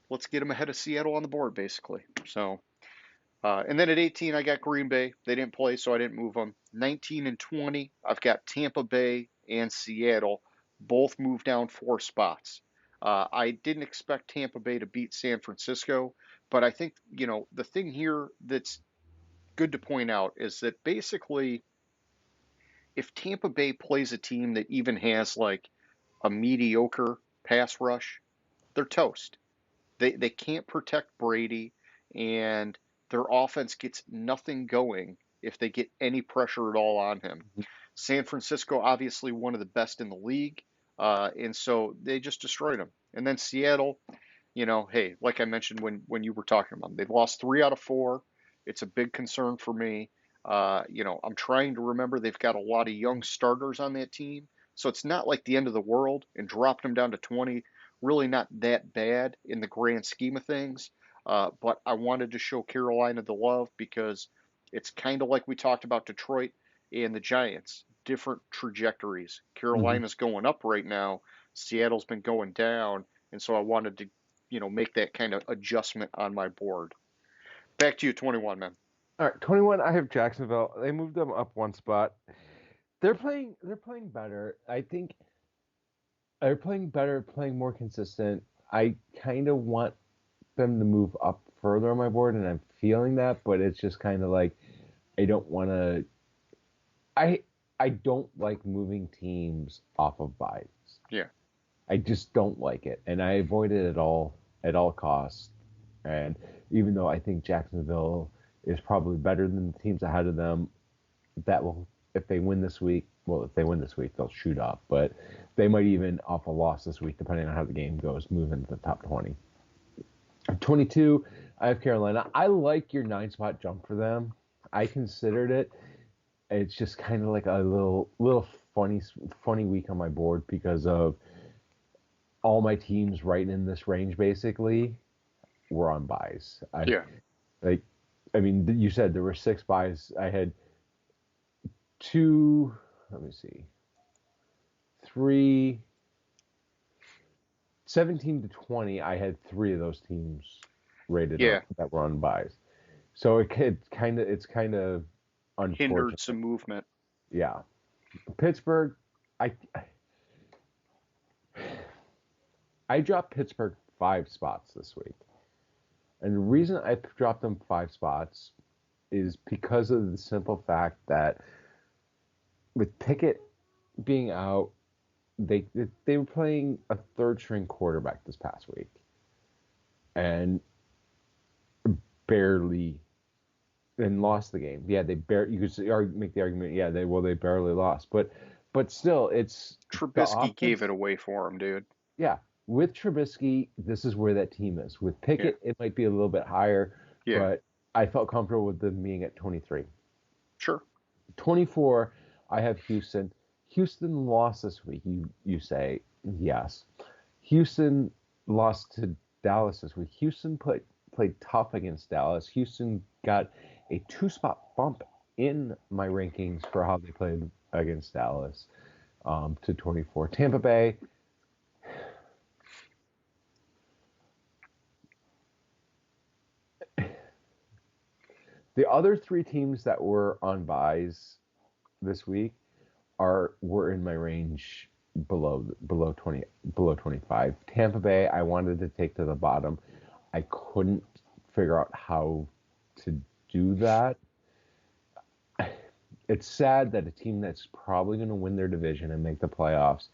Let's get them ahead of Seattle on the board, basically. So, and then at 18, I got Green Bay. They didn't play, so I didn't move them. 19 and 20, I've got Tampa Bay and Seattle. Both moved down 4 spots. I didn't expect Tampa Bay to beat San Francisco, but I think, the thing here that's good to point out is that basically, if Tampa Bay plays a team that even has like a mediocre pass rush, they're toast. They can't protect Brady, and their offense gets nothing going if they get any pressure at all on him. San Francisco, obviously one of the best in the league, and so they just destroyed him. And then Seattle, hey, like I mentioned when you were talking about them, they've lost 3 out of 4. It's a big concern for me. I'm trying to remember they've got a lot of young starters on that team, so it's not like the end of the world. And dropping them down to 20, really not that bad in the grand scheme of things. But I wanted to show Carolina the love because it's kind of like we talked about Detroit and the Giants, different trajectories. Hmm. Carolina's going up right now. Seattle's been going down, and so I wanted to, make that kind of adjustment on my board. Back to you, 21, man. All right, 21. I have Jacksonville. They moved them up 1 spot. They're playing better. I think they're playing better, playing more consistent. I kind of want them to move up further on my board, and I'm feeling that, but it's just kind of like I don't want to. I I don't like moving teams off of buys. Yeah, I just don't like it, and I avoid it at all costs. And even though I think Jacksonville is probably better than the teams ahead of them, that will if they win this week. Well, if they win this week, they'll shoot up, but they might even off a loss this week, depending on how the game goes, move into the top 20. 22, I have Carolina. I like your 9 spot jump for them. I considered it. It's just kind of like a little funny week on my board because of all my teams right in this range basically were on buys. yeah, Like I mean you said there were 6 buys. I had two, let me see, three, 17 to 20. I had 3 of those teams rated yeah. up that were on buys. So it's kind of Hindered unfortunate. some movement. Yeah. Pittsburgh, I I dropped Pittsburgh 5 spots this week. And the reason I dropped them 5 spots is because of the simple fact that with Pickett being out, they were playing a third string quarterback this past week and barely and lost the game. Yeah, they barely. You could make the argument. Yeah, they barely lost, but still, it's the Trubisky gave offense. it away for him, dude. Yeah, with Trubisky, this is where that team is. With Yeah, Pickett, it might be a little bit higher, yeah, but I felt comfortable with them being at 23. sure. 24, I have Houston. Houston lost this week. You say yes. Houston lost to Dallas this week. Houston played tough against Dallas. Houston got a 2 spot bump in my rankings for how they played against Dallas to 24. Tampa Bay. The other 3 teams that were on buys this week were in my range below 20 below 25. Tampa Bay, I wanted to take to the bottom. I couldn't figure out how to do that. It's sad that a team that's probably going to win their division and make the playoffs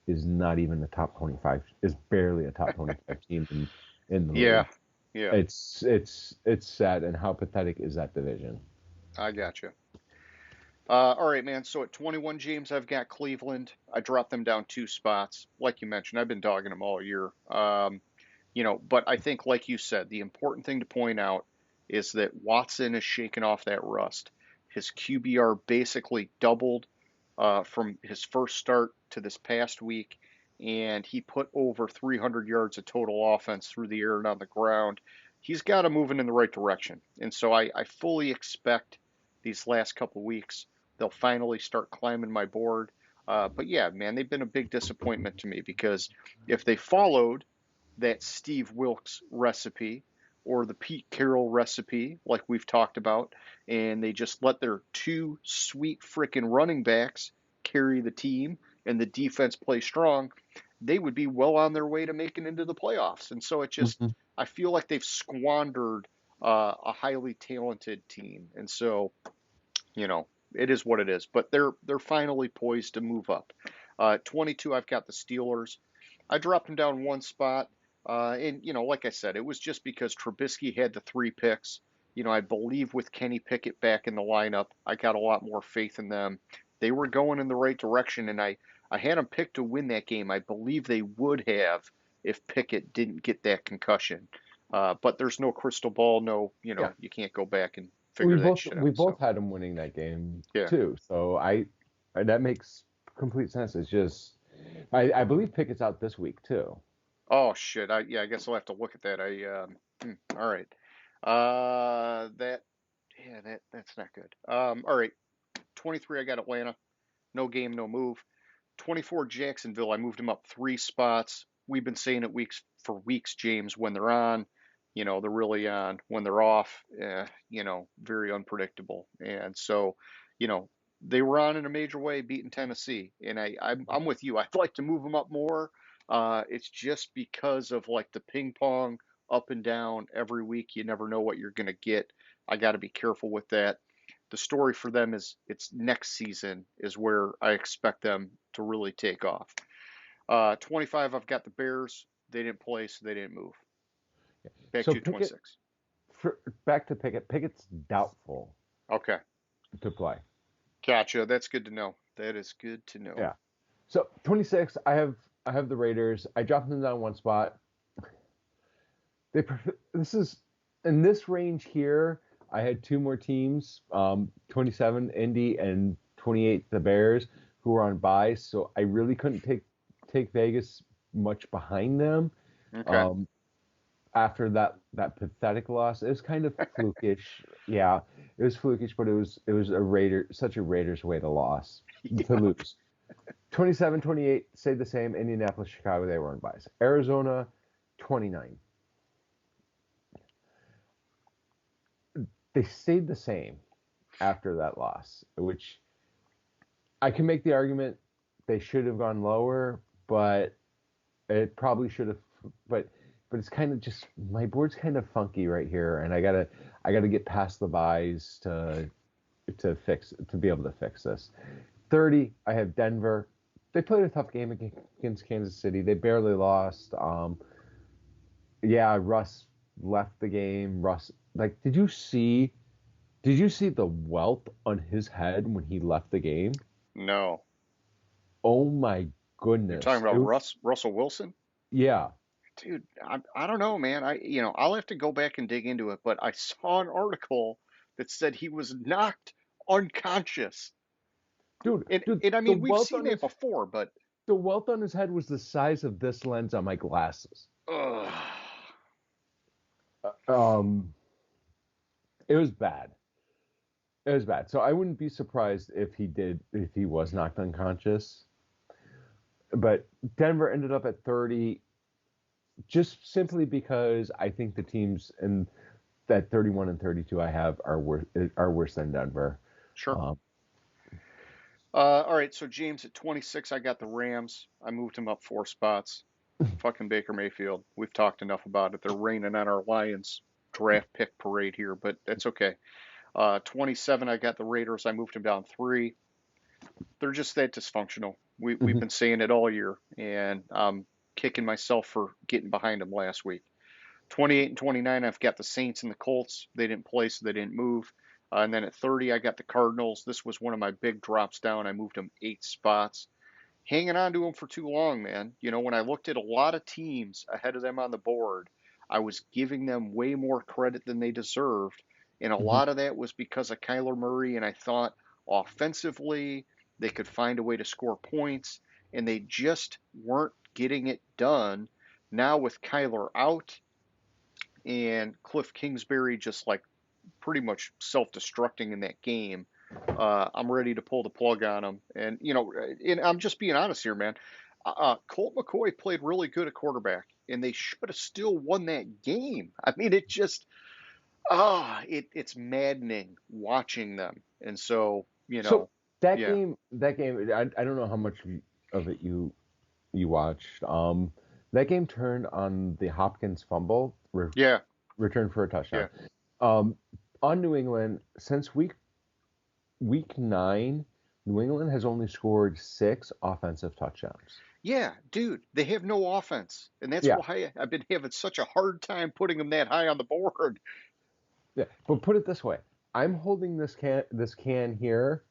is not even a top 25, is barely a top 25 team in the Yeah, league. yeah, It's sad, and how pathetic is that division? I got you. All right, man. So at 21, James, I've got Cleveland. I dropped them down 2 spots. Like you mentioned, I've been dogging them all year. But I think, like you said, the important thing to point out is that Watson is shaking off that rust. His QBR basically doubled from his first start to this past week, and he put over 300 yards of total offense through the air and on the ground. He's got him moving in the right direction. And so I fully expect these last couple of weeks they'll finally start climbing my board. But yeah, man, they've been a big disappointment to me because if they followed that Steve Wilkes recipe or the Pete Carroll recipe, like we've talked about, and they just let their 2 sweet freaking running backs carry the team and the defense play strong, they would be well on their way to making into the playoffs. And so Mhm. I feel like they've squandered a highly talented team. And so, it is what it is. But they're finally poised to move up. 22, I've got the Steelers. I dropped them down 1 spot. And, like I said, it was just because Trubisky had the 3 picks. I believe with Kenny Pickett back in the lineup, I got a lot more faith in them. They were going in the right direction, and I had them picked to win that game. I believe they would have if Pickett didn't get that concussion. But there's no crystal ball, no, Yeah, you can't go back and we figure that both shit we out. both So, had them winning that game yeah. too. So that makes complete sense. It's just I believe Pickett's out this week too. Oh shit. I guess I'll have to look at that. All right. That yeah, that's not good. All right. 23 I got Atlanta. No game, no move. 24 Jacksonville. I moved them up 3 spots. We've been saying it weeks, James, when they're on, they're really on. When they're off, very unpredictable. And so, you know, they were on in a major way, beating Tennessee. And I'm with you. I'd like to move them up more. It's just because of like the ping pong up and down every week. You never know what you're going to get. I got to be careful with that. The story for them is it's next season is where I expect them to really take off. 25, I've got the Bears. They didn't play, so they didn't move. Back So to Pickett, 26. back to Pickett. Pickett's doubtful Okay, to play. gotcha. That's good to know. That is good to know. Yeah. So 26, I have the Raiders. I dropped them down 1 spot. This is in this range here. I had 2 more teams, 27 Indy and 28 the Bears, who were on bye. So I really couldn't take Vegas much behind them. Okay. Um, After that pathetic loss, it was kind of flukish. Yeah, it was flukish, but it was such a Raiders way to lose. 27-28 stayed the same. Indianapolis, Chicago, they were on buys. Arizona, 29. They stayed the same after that loss, which I can make the argument they should have gone lower, but it probably should have. But it's kind of just my board's kind of funky right here, and I gotta get past the buys to be able to fix this. 30, I have Denver. They played a tough game against Kansas City. They barely lost. Yeah, Russ left the game. Russ, like, did you see the welt on his head when he left the game? No. Oh my You're goodness. talking It about was, Russell Wilson? yeah. Dude, I don't know, man. I'll have to go back and dig into it, but I saw an article that said he was knocked unconscious. Dude, dude, And I the mean, we've welt seen on that his before, but the welt on his head was the size of this lens on my glasses. ugh. Um, it was bad. It was bad. So I wouldn't be surprised if he was knocked unconscious. But Denver ended up at 30, just simply because I think the teams in that 31 and 32 I have are worse than Denver. Sure. Um, All right, so James at 26, I got the Rams. I moved him up 4 spots. Fucking Baker Mayfield. We've talked enough about it. They're raining on our Lions draft pick parade here, but that's okay. 27, I got the Raiders. I moved them down three. They're just that dysfunctional. We've Mhm. been saying it all year, and I'm kicking myself for getting behind them last week. 28 and 29, I've got the Saints and the Colts. They didn't play, so they didn't move. And then at 30, I got the Cardinals. This was one of my big drops down. I moved them 8 spots. Hanging on to them for too long, man. When I looked at a lot of teams ahead of them on the board, I was giving them way more credit than they deserved. And a Mhm. lot of that was because of Kyler Murray. And I thought offensively, they could find a way to score points, and they just weren't getting it done. Now, with Kyler out and Cliff Kingsbury just like pretty much self-destructing in that game, I'm ready to pull the plug on him. And I'm just being honest here, man. Colt McCoy played really good at quarterback, and they should have still won that game. I mean, it's maddening watching them. And so, So yeah, that game, I don't know how much of it you watched. That game turned on the Hopkins fumble, yeah, return for a yeah, touchdown. Um, on New England, since week 9, New England has only scored 6 offensive touchdowns. yeah, dude. They have no offense, and that's Yeah, why I've been having such a hard time putting them that high on the board. yeah. But put it this way, I'm holding this can here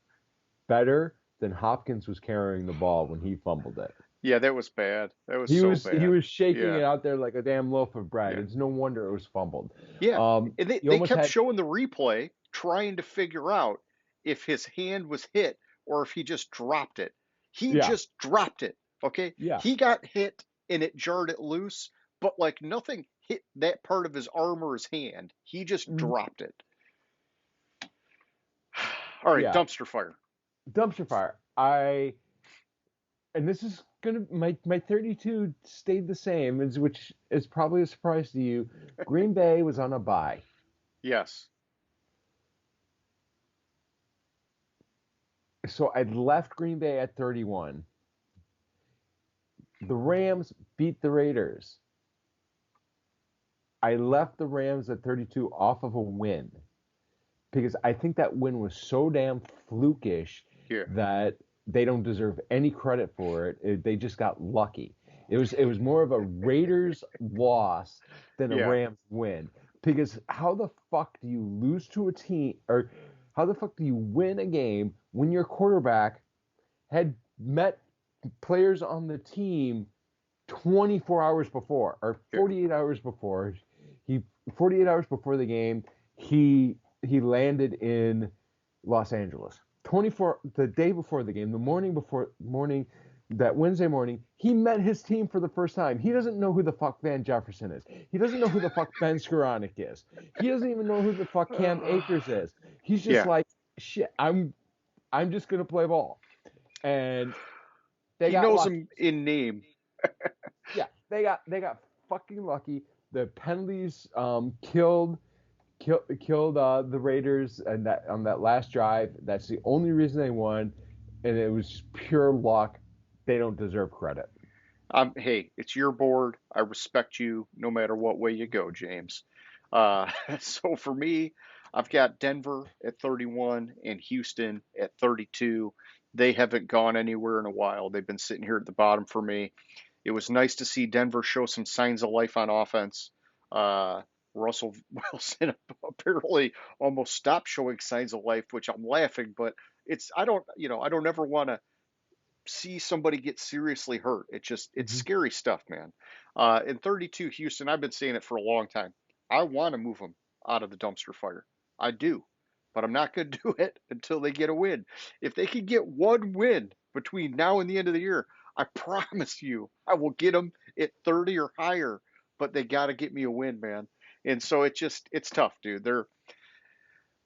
better than Hopkins was carrying the ball when he fumbled it. Yeah, that was bad. That was He so was he bad. was shaking Yeah, it out there like a damn loaf of bread. yeah. It's no wonder it was fumbled. Yeah, and they, You they almost kept had showing the replay, trying to figure out if his hand was hit or if he just dropped it. He yeah, just dropped it. Okay, yeah. he got hit and it jarred it loose, but like nothing hit that part of his arm or his hand. He just Mhm. dropped it. All right, Yeah, dumpster fire. dumpster fire. And this is gonna my 32 stayed the same, which is probably a surprise to you. Green Bay was on a bye, Yes. so I left Green Bay at 31. The Rams beat the Raiders. I left the Rams at 32 off of a win because I think that win was so damn flukish Yeah. that they don't deserve any credit for it. They just got lucky. It was more of a Raiders loss than a Yeah. Rams win. Because how the fuck do you lose to a team, or how the fuck do you win a game when your quarterback had met players on the team 24 hours before, or Yeah. 48 hours before? He 48 hours before the game, he landed in Los Angeles. 24 the day before the game, the morning that Wednesday morning, he met his team for the first time. He doesn't know who the fuck Van Jefferson is. He doesn't know who the fuck Ben Skoranek is. He doesn't even know who the fuck Cam Akers is. He's just Yeah. like, shit, I'm just gonna play ball. And they He got knows lucky. him in name. Yeah, they got fucking lucky. The penalties killed the Raiders and that on that last drive. That's the only reason they won, and it was pure luck. They don't deserve credit. Hey, it's your board. I respect you no matter what way you go, James. So for me, I've got Denver at 31 and Houston at 32. They haven't gone anywhere in a while. They've been sitting here at the bottom for me. It was nice to see Denver show some signs of life on offense. Uh, Russell Wilson apparently almost stopped showing signs of life, which I'm laughing, but I don't ever want to see somebody get seriously hurt. It's Hmm. scary stuff, man. In 32, Houston, I've been saying it for a long time. I want to move them out of the dumpster fire. I do, but I'm not going to do it until they get a win. If they can get one win between now and the end of the year, I promise you, I will get them at 30 or higher. But they got to get me a win, man. And so it's tough, dude.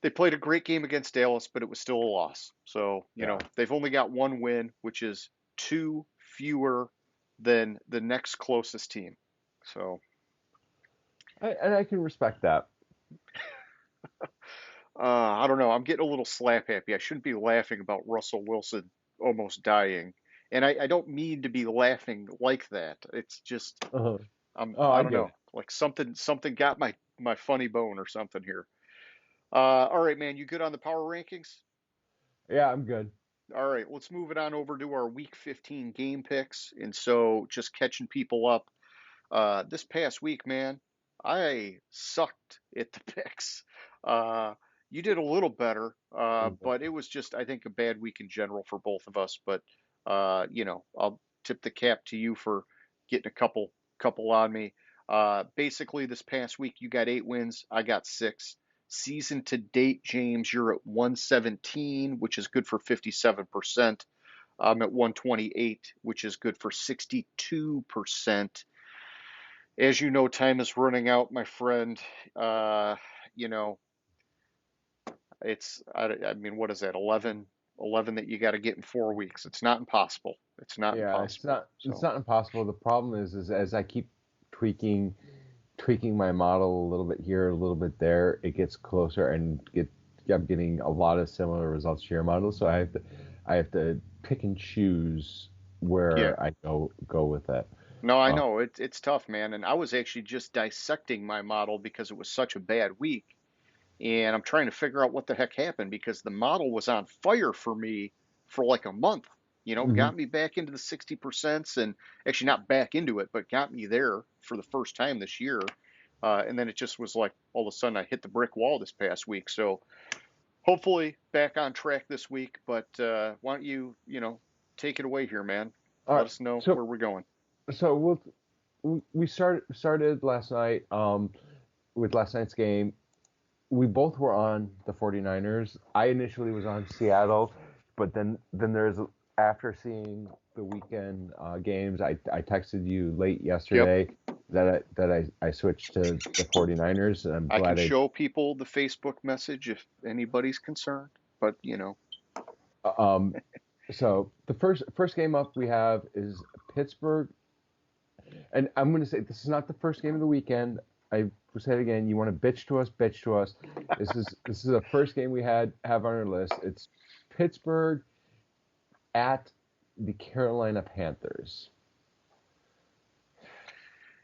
They played a great game against Dallas, but it was still a loss. So, Yeah, they've only got one win, which is two fewer than the next closest team. So, and I can respect that. I don't know. I'm getting a little slap happy. I shouldn't be laughing about Russell Wilson almost dying. And I don't mean to be laughing like that. It's just Uh-huh. Oh, I I don't get know, it. like something got my funny bone or something here. All right, man, you good on the power rankings? Yeah, I'm good. All right, let's move it on over to our Week 15 game picks. And so, just catching people up. This past week, man, I sucked at the picks. Uh, you did a little better, but it was just, I think, a bad week in general for both of us. But I'll tip the cap to you for getting a couple on me. Basically, this past week, you got 8 wins, I got 6. Season to date, James, you're at 117, which is good for 57%. I'm at 128, which is good for 62%. As you know, time is running out, my friend. Uh, you know, I mean, what is that, 11 that you got to get in 4 weeks? It's not impossible. It's not Yeah, impossible. it's So, not impossible. The problem is as I keep tweaking my model a little bit here, a little bit there, it gets closer and I'm getting a lot of similar results to your model. So I have to pick and choose yeah. where I go with it. No, I Uh, know it's tough, man. And I was actually just dissecting my model because it was such a bad week. And I'm trying to figure out what the heck happened because the model was on fire for me for like a month. mhm. Got me back into the 60% and actually not back into it, but got me there for the first time this year. And then it just was like all of a sudden I hit the brick wall this past week. So hopefully back on track this week. But why don't you take it away here, man? All Let right. us know So where we're going. so we started last night with last night's game. We both were on the 49ers. I initially was on Seattle, but then there's after seeing the weekend games, I texted you late Yep. yesterday that I switched to the 49ers, and I'm I can glad show people the Facebook message if anybody's concerned. But um so the first game up we have is Pittsburgh, and I'm going to say this is not the first game of the weekend. I will say it again. You want to bitch to us. This is the first game we have on our list. It's Pittsburgh at the Carolina Panthers.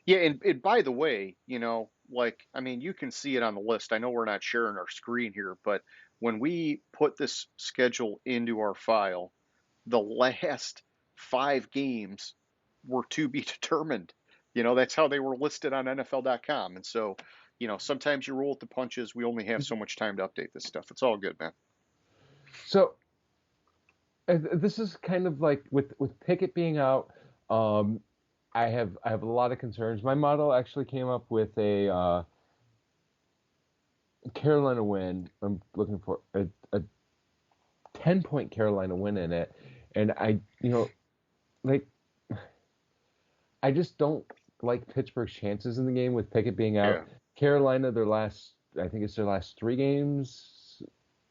Yeah, and by the way, like, I mean, you can see it on the list. I know we're not sharing our screen here, but when we put this schedule into our file, the last 5 games were to be determined. That's how they were listed on NFL.com. And so, sometimes you roll with the punches. We only have so much time to update this stuff. It's all good, man. So this is kind of like with Pickett being out. Um, I have a lot of concerns. My model actually came up with a Carolina win. I'm looking for a 10-point Carolina win in it, and like I just don't like Pittsburgh's chances in the game with Pickett being out. Yeah. Carolina, I think it's their last 3 games.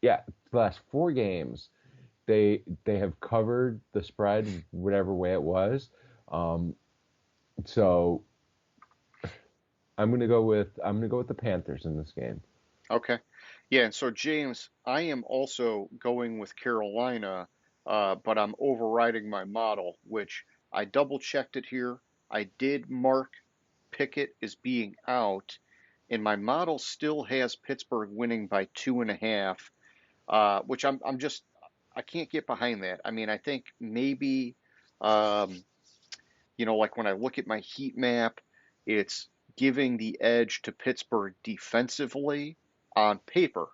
Yeah, the last 4 games, they have covered the spread whatever way it was. Um, so I'm gonna go with the Panthers in this game. Okay. Yeah, and so James, I am also going with Carolina, but I'm overriding my model, which I double checked it here. I did mark Pickett as being out, and my model still has Pittsburgh winning by 2.5, which I can't get behind that. I mean, I think maybe um, like when I look at my heat map, it's giving the edge to Pittsburgh defensively on paper,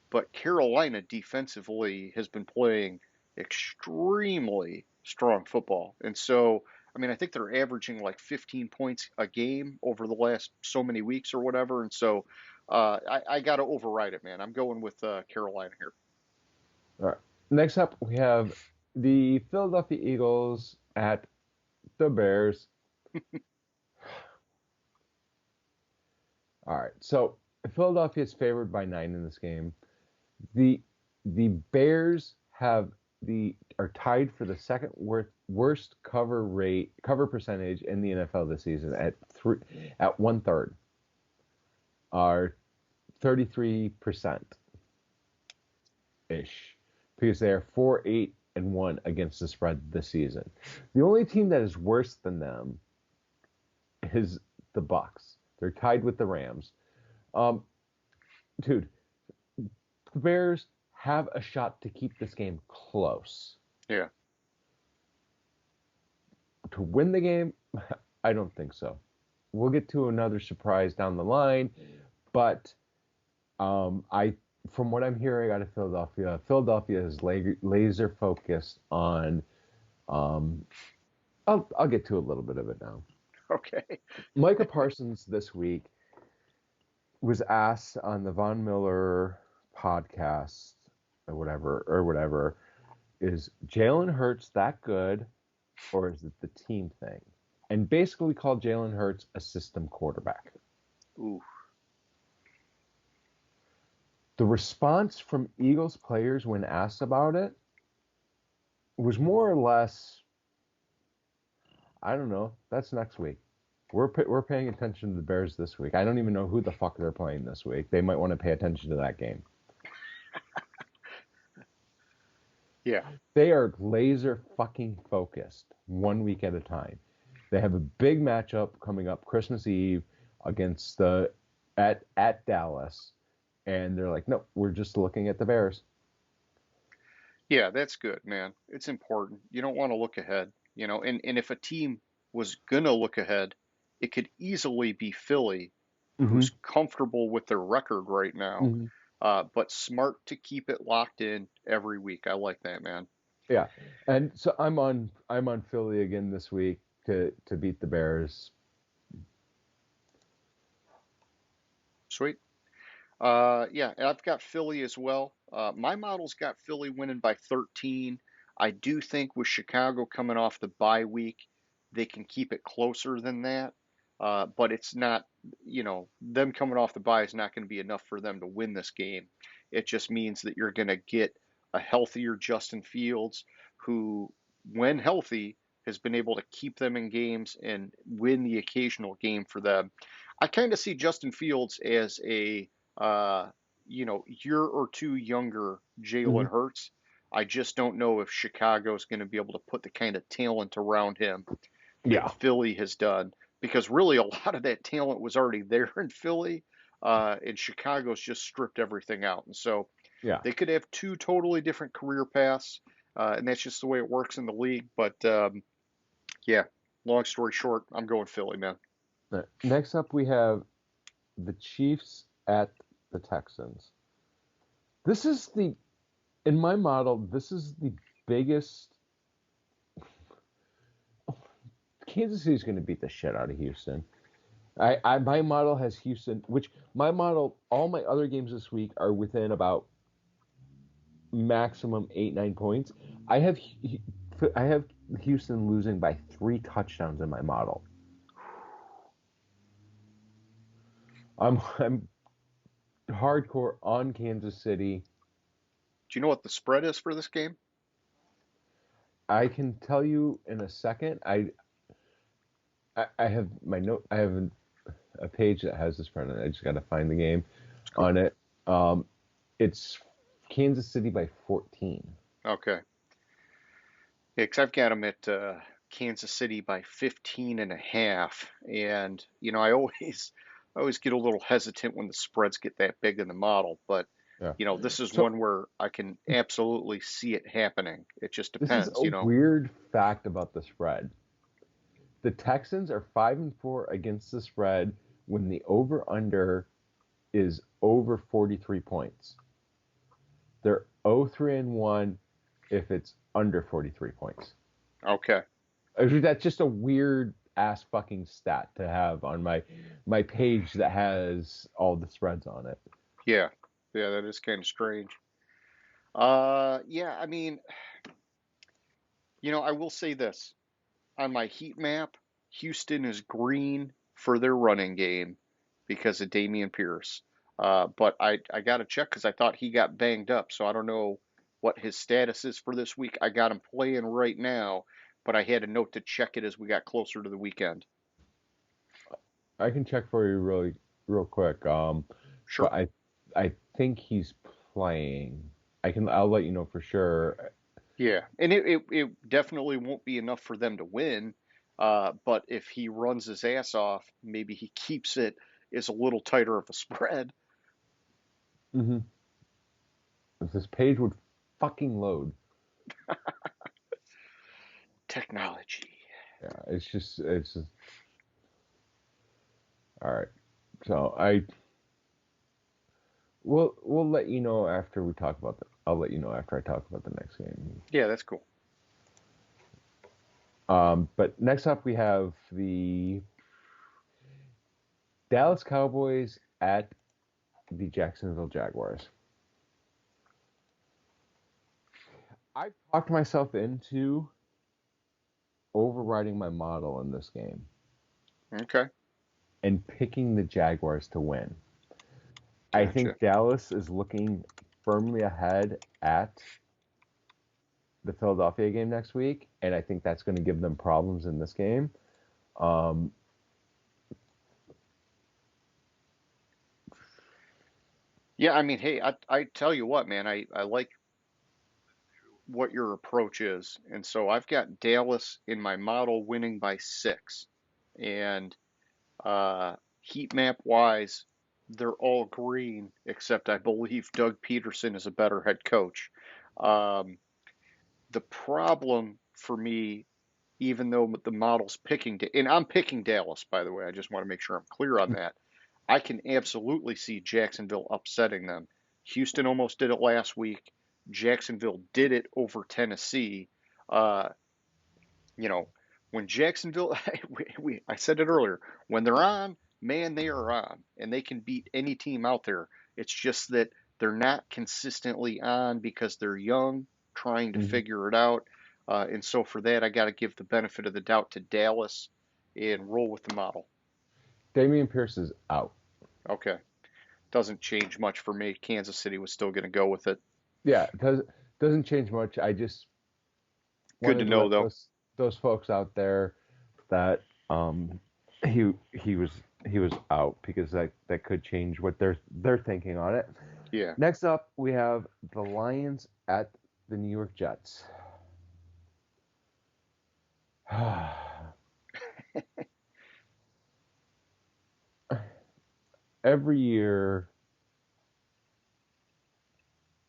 but Carolina defensively has been playing extremely strong football. And so, I mean, I think they're averaging like 15 points a game over the last so many weeks or whatever. And so, I got to override it, man. I'm going with Carolina here. All right. Next up, we have the Philadelphia Eagles at the Bears. All right. So Philadelphia is favored by 9 in this game. The the Bears are tied for the second worst cover percentage in the NFL this season at 1/3, are 33% ish, because they are 4-8 against the spread this season. The only team that is worse than them is the Bucks. They're tied with the Rams. Dude, the Bears have a shot to keep this game close. Yeah. To win the game, I don't think so. We'll get to another surprise down the line, but from what I'm hearing out of Philadelphia is laser focused on. I'll get to a little bit of it now. Okay. Micah Parsons this week was asked on the Von Miller podcast or whatever, is Jalen Hurts that good, or is it the team thing? And basically called Jalen Hurts a system quarterback. Ooh. The response from Eagles players when asked about it was more or less, I don't know, that's next week. We're paying attention to the Bears this week. I don't even know who the fuck they're playing this week. They might want to pay attention to that game. Yeah. They are laser fucking focused 1 week at a time. They have a big matchup coming up Christmas Eve against at Dallas, and they're like, no, we're just looking at the Bears. Yeah, that's good, man. It's important. You don't want to look ahead, and if a team was gonna look ahead, it could easily be Philly, who's comfortable with their record right now, but smart to keep it locked in every week. I like that, man. Yeah, and so I'm on Philly again this week to beat the Bears. Sweet. Yeah, and I've got Philly as well. My model's got Philly winning by 13. I do think with Chicago coming off the bye week, they can keep it closer than that. But it's not, them coming off the bye is not going to be enough for them to win this game. It just means that you're going to get a healthier Justin Fields, who, when healthy, has been able to keep them in games and win the occasional game for them. I kind of see Justin Fields as a year or two younger Jalen Hurts. I just don't know if Chicago's going to be able to put the kind of talent around him that Philly has done, because really a lot of that talent was already there in Philly, and Chicago's just stripped everything out. And so they could have two totally different career paths, and that's just the way it works in the league. But yeah, long story short, I'm going Philly, man. Next up, we have the Chiefs at the Texans. In my model, this is the biggest. Kansas City's going to beat the shit out of Houston. My model has Houston, all my other games this week are within about maximum 8-9 points. I have Houston losing by 3 touchdowns in my model. I'm hardcore on Kansas City. Do you know what the spread is for this game? I can tell you in a second. I have my note. I have a page that has the spread on it. I just got to find the game on it. It's Kansas City by 14. Okay. Yeah, because I've got them at Kansas City by 15.5, and I always get a little hesitant when the spreads get that big in the model, but this is one where I can absolutely see it happening. It just depends. This is a weird fact about the spread. The Texans are 5-4 against the spread when the over/under is over 43 points. They're 0-3-1 if it's under 43 points. Okay. That's just a weird ass fucking stat to have on my page that has all the spreads on it. Yeah, that is kind of strange. Yeah, I mean, I will say this. On my heat map, Houston is green for their running game because of Dameon Pierce. But I got to check because I thought he got banged up, so I don't know what his status is for this week. I got him playing right now, but I had a note to check it as we got closer to the weekend. I can check for you real quick. Sure. But I think he's playing. I'll let you know for sure. Yeah, and it definitely won't be enough for them to win. But if he runs his ass off, maybe he keeps it as a little tighter of a spread. Mm-hmm. If this page would fucking load. Technology. Yeah, it's just all right. So we'll let you know after we talk about the. I'll let you know after I talk about the next game. Yeah, that's cool. But next up we have the Dallas Cowboys at the Jacksonville Jaguars. I talked myself into overriding my model in this game Okay, and picking the Jaguars to win. I gotcha. think Dallas is looking firmly ahead at the Philadelphia game next week, and I think that's going to give them problems in this game. Um, Yeah, I mean, hey, I tell you what, man, I like what your approach is, and so I've got Dallas in my model winning by 6, and heat map wise, they're all green except I believe Doug Peterson is a better head coach. Um, the problem for me, even though the model's picking, and I'm picking Dallas, by the way, I just want to make sure I'm clear on that. I can absolutely see Jacksonville upsetting them. Houston almost did it last week. Jacksonville did it over Tennessee. Uh, you know, when Jacksonville, I said it earlier, when they're on, man, they are on, and they can beat any team out there. It's just that they're not consistently on because they're young, trying to mhm. figure it out. And so for that, I got to give the benefit of the doubt to Dallas and roll with the model. Damian Pierce is out. Okay. Doesn't change much for me. Kansas City was still going to go with it. Yeah, doesn't change much. I just Good to wanted to know, let though. those folks out there that he he was he was out because that could change what they're thinking on it. Yeah. Next up, we have the Lions at the New York Jets. Every year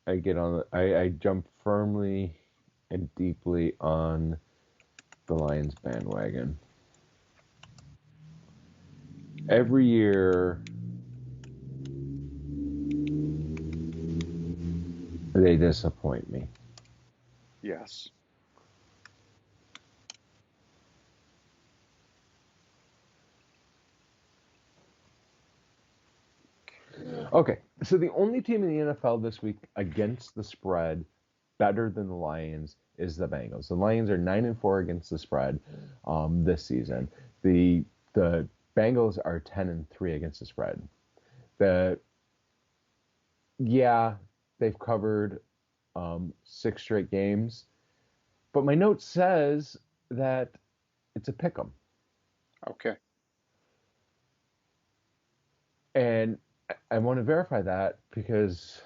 I jump firmly and deeply on the Lions bandwagon. Every year they disappoint me. Yes. Okay, so the only team in the NFL this week against the spread better than the Lions is the Bengals. The Lions are 9-4 against the spread this season. The Bengals are 10-3 against the spread. The Yeah, they've covered 6 straight games, but my note says that it's a pick 'em, Okay. and I want to verify that because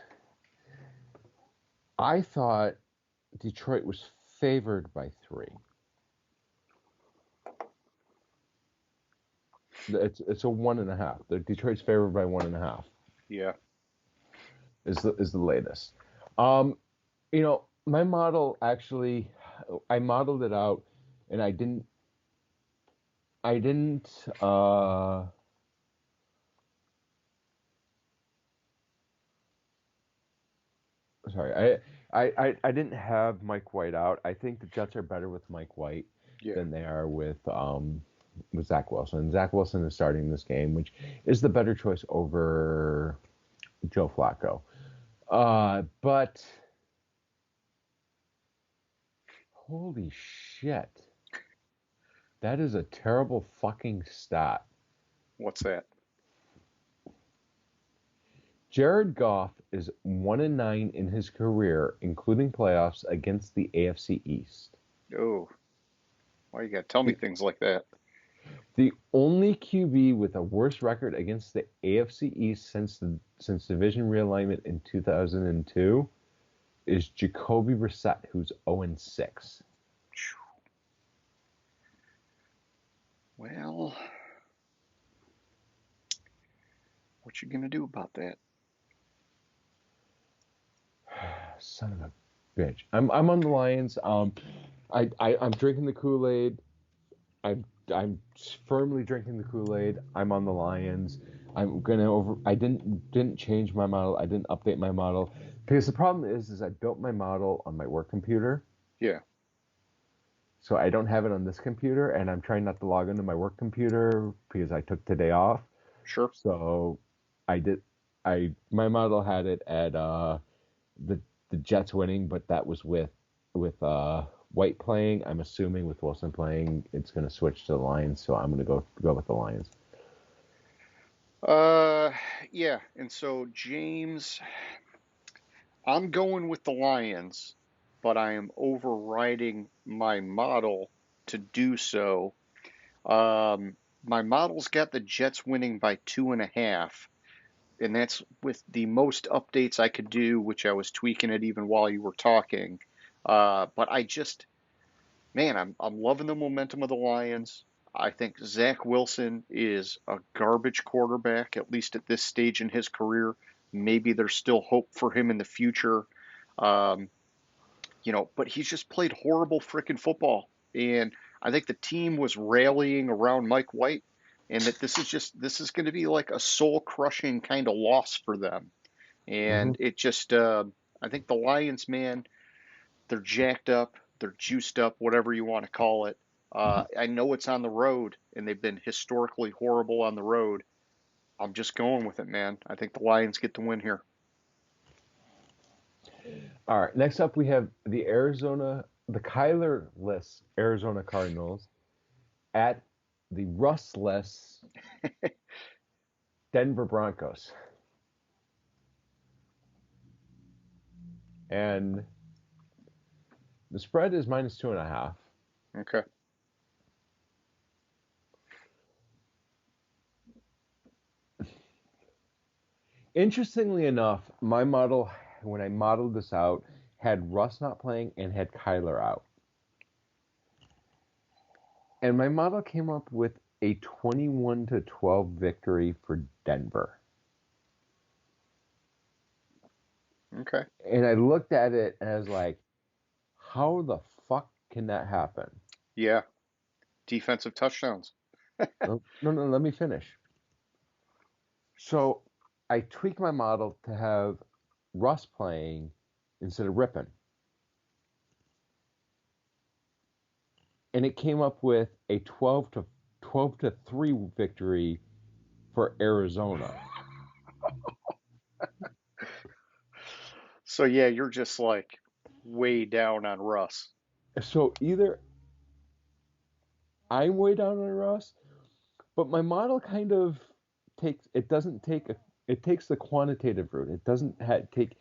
I thought Detroit was favored by 3. It's a 1.5. The Detroit's favored by 1.5 Yeah. is the latest. Um, my model actually, I modeled it out, and I didn't. Sorry, I didn't have Mike White out. I think the Jets are better with Mike White Yeah. than they are with Zach Wilson. Zach Wilson is starting this game, which is the better choice over Joe Flacco. But holy shit, that is a terrible fucking stat. What's that? Jared Goff is 1-9 in his career, including playoffs against the AFC East. Oh, why you got to tell me The, things like that? the only QB with a worse record against the AFC East since division realignment in 2002 is Jacoby Brissett, who's 0-6. Well, what you gonna do about that? Son of a bitch. I'm on the Lions. I'm drinking the Kool-Aid. I'm firmly drinking the Kool-Aid. I'm on the Lions. I'm gonna over. I didn't change my model. I didn't update my model because the problem is I built my model on my work computer. Yeah, So I don't have it on this computer, and I'm trying not to log into my work computer because I took today off. sure. So I did. My model had it at the the Jets winning, but that was with White playing. I'm assuming with Wilson playing, it's going to switch to the Lions. So I'm going to go with the Lions. Uh, yeah. And so James, I'm going with the Lions, but I am overriding my model to do so. My model's got the Jets winning by 2.5, and that's with the most updates I could do, which I was tweaking it even while you were talking. But I just, man, I'm loving the momentum of the Lions. I think Zach Wilson is a garbage quarterback, at least at this stage in his career. Maybe there's still hope for him in the future. Um, but he's just played horrible freaking football. And I think the team was rallying around Mike White, and that this is going to be like a soul crushing kind of loss for them. Hmm. And it just, I think the Lions, man, they're jacked up, they're juiced up, whatever you want to call it. I know it's on the road, and they've been historically horrible on the road. I'm just going with it, man. I think the Lions get the win here. All right. Next up, we have the Kyler-less Arizona Cardinals at the Russ-less Denver Broncos. And the spread is -2.5. Okay. Interestingly enough, my model, when I modeled this out, had Russ not playing and had Kyler out. And my model came up with a 21-12 victory for Denver. Okay. And I looked at it and I was like, how the fuck can that happen? Yeah. Defensive touchdowns. No, no, no, let me finish. So I tweaked my model to have Russ playing instead of Rippon. And it came up with a 12-3 victory for Arizona. So yeah, you're just like way down on Russ. So either I'm way down on Russ, but my model kind of it takes the quantitative route. It doesn't take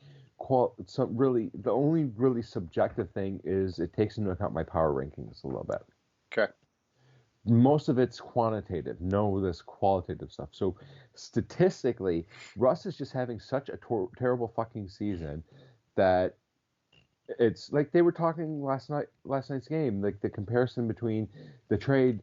some really the only really subjective thing is it takes into account my power rankings a little bit. Okay. Most of it's quantitative, no this qualitative stuff. So statistically, Russ is just having such a terrible fucking season that it's like they were talking last night's game, like the comparison between the trade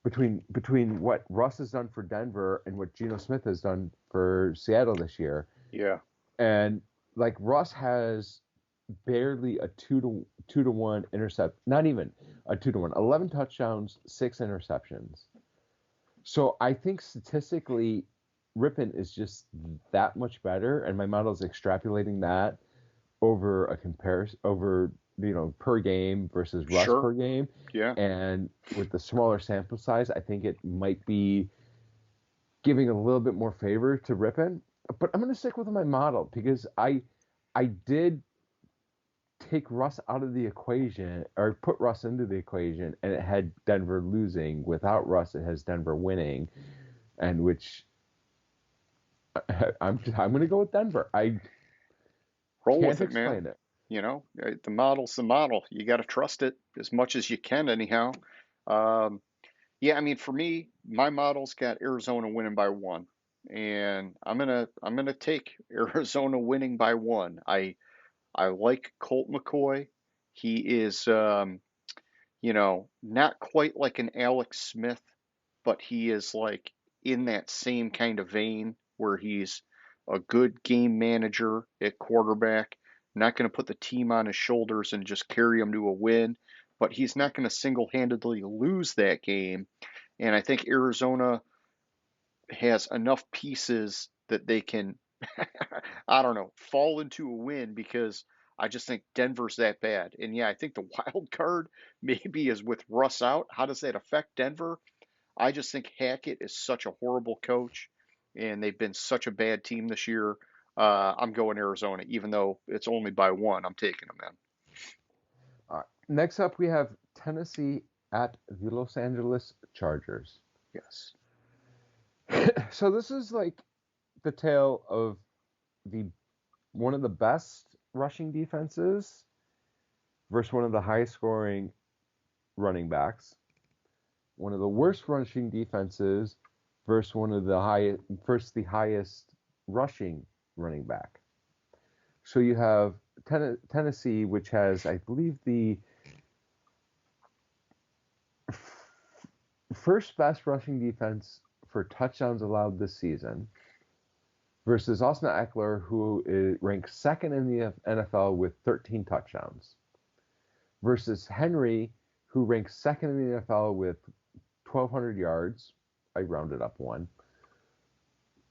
between what Russ has done for Denver and what Geno Smith has done for Seattle this year. Yeah. And like Russ has barely a 2-1 intercept, not even a 2-1, 11 touchdowns, 6 interceptions. So I think statistically Rippon is just that much better, and my model is extrapolating that over a comparison over per game versus Russ Sure. per game. Yeah. And with the smaller sample size, I think it might be giving a little bit more favor to Rippon. But I'm going to stick with my model because I did take Russ out of the equation or put Russ into the equation, and it had Denver losing. Without Russ, it has Denver winning, and which I'm going to go with Denver. I Roll can't with it, man. explain it. The model's the model. You got to trust it as much as you can, anyhow. Um, yeah, I mean, for me, my model's got Arizona winning by 1, and I'm gonna take Arizona winning by 1. I like Colt McCoy. He is, not quite like an Alex Smith, but he is like in that same kind of vein where he's a good game manager at quarterback, not going to put the team on his shoulders and just carry them to a win, but he's not going to single-handedly lose that game. And I think Arizona has enough pieces that they can, I don't know, fall into a win because I just think Denver's that bad. And yeah, I think the wild card maybe is with Russ out. How does that affect Denver? I just think Hackett is such a horrible coach, and they've been such a bad team this year. I'm going Arizona, even though it's only by one. I'm taking them, man. Next up, we have Tennessee at the Los Angeles Chargers. Yes. So this is like the tale of the one of the best rushing defenses versus one of the highest scoring running backs. One of the worst rushing defenses versus the highest rushing running back. So you have Tennessee, which has, I believe, the first best rushing defense for touchdowns allowed this season, versus Austin Eckler, who ranks second in the NFL with 13 touchdowns, versus Henry, who ranks second in the NFL with 1,200 yards. I rounded up one.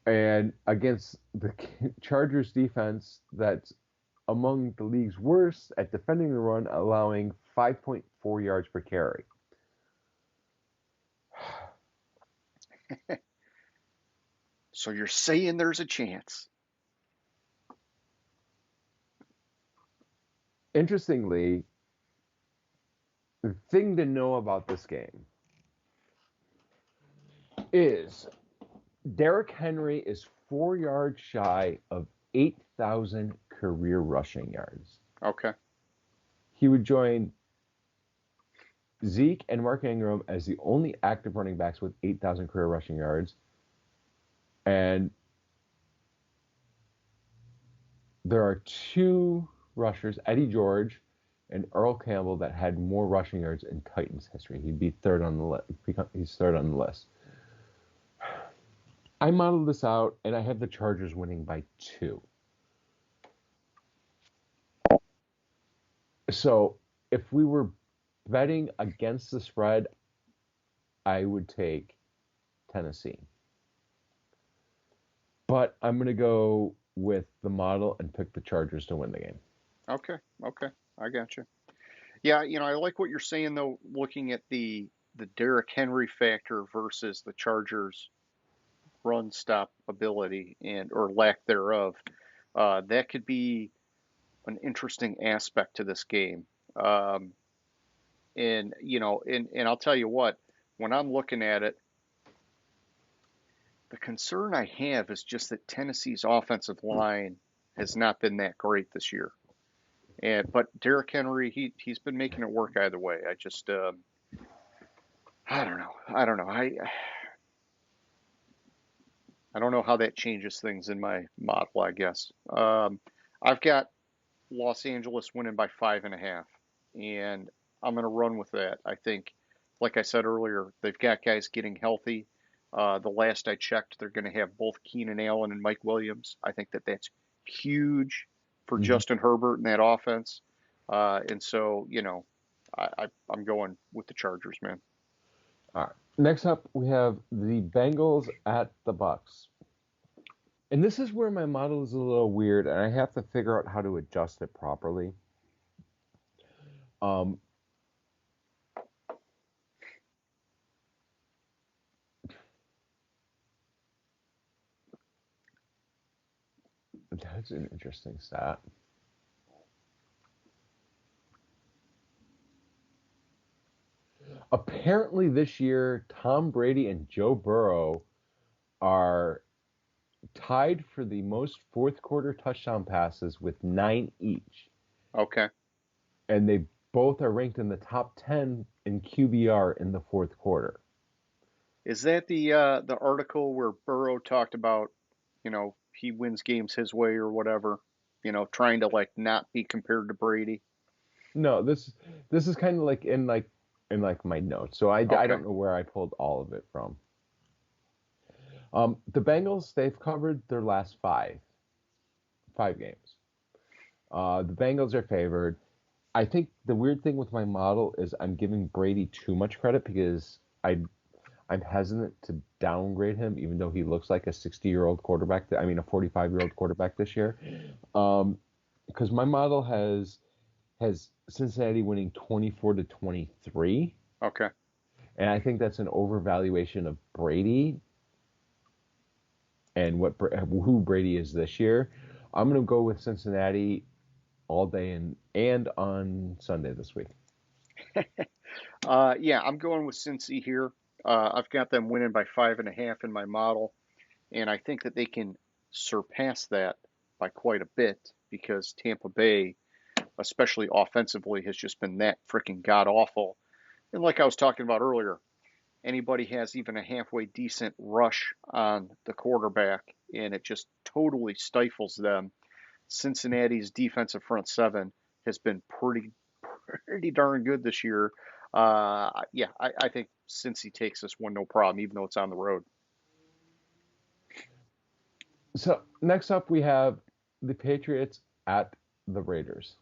And against the Chargers defense that's among the league's worst at defending the run, allowing 5.4 yards per carry. So you're saying there's a chance? Interestingly, the thing to know about this game is Derrick Henry is 4 yards shy of 8,000 career rushing yards. Okay. He would join Zeke and Mark Ingram as the only active running backs with 8,000 career rushing yards. And there are two rushers, Eddie George and Earl Campbell, that had more rushing yards in Titans history. He'd be third on the list. He's third on the list. I modeled this out, and I have the Chargers winning by 2. So if we were betting against the spread, I would take Tennessee. But I'm going to go with the model and pick the Chargers to win the game. Okay. I got you. Yeah, I like what you're saying though. Looking at the Derrick Henry factor versus the Chargers' run stop ability and or lack thereof, that could be an interesting aspect to this game. And I'll tell you what, when I'm looking at it, the concern I have is just that Tennessee's offensive line has not been that great this year. But Derrick Henry, he's been making it work either way. I just I don't know. I don't know how that changes things in my model, I guess. I've got Los Angeles winning by 5.5, and I'm going to run with that. I think, like I said earlier, they've got guys getting healthy. The last I checked, they're going to have both Keenan Allen and Mike Williams. I think that's huge for Justin Herbert and that offense. And so, I'm going with the Chargers, man. All right. Next up, we have the Bengals at the Bucks. And this is where my model is a little weird, and I have to figure out how to adjust it properly. That's an interesting stat. Apparently this year, Tom Brady and Joe Burrow are tied for the most fourth quarter touchdown passes with 9 each. Okay. And they both are ranked in the top 10 in QBR in the fourth quarter. Is that the article where Burrow talked about, he wins games his way or whatever? trying to like not be compared to Brady. No, this is kind of like my notes. So I Okay. don't know where I pulled all of it from. The Bengals, they've covered their last five games. The Bengals are favored. I think the weird thing with my model is I'm giving Brady too much credit because I'm hesitant to downgrade him, even though he looks like a 60-year-old quarterback. I mean, a 45-year-old quarterback this year. Because my model has Cincinnati winning 24-23, Okay. and I think that's an overvaluation of Brady and who Brady is this year. I'm going to go with Cincinnati all day and on Sunday this week. Yeah, I'm going with Cincy here. I've got them winning by 5.5 in my model, and I think that they can surpass that by quite a bit because Tampa Bay, especially offensively, has just been that freaking god awful. And like I was talking about earlier, anybody has even a halfway decent rush on the quarterback, and it just totally stifles them. Cincinnati's defensive front seven has been pretty darn good this year. Yeah, I think Cincy takes this one no problem, even though it's on the road. So next up, we have the Patriots at the Raiders.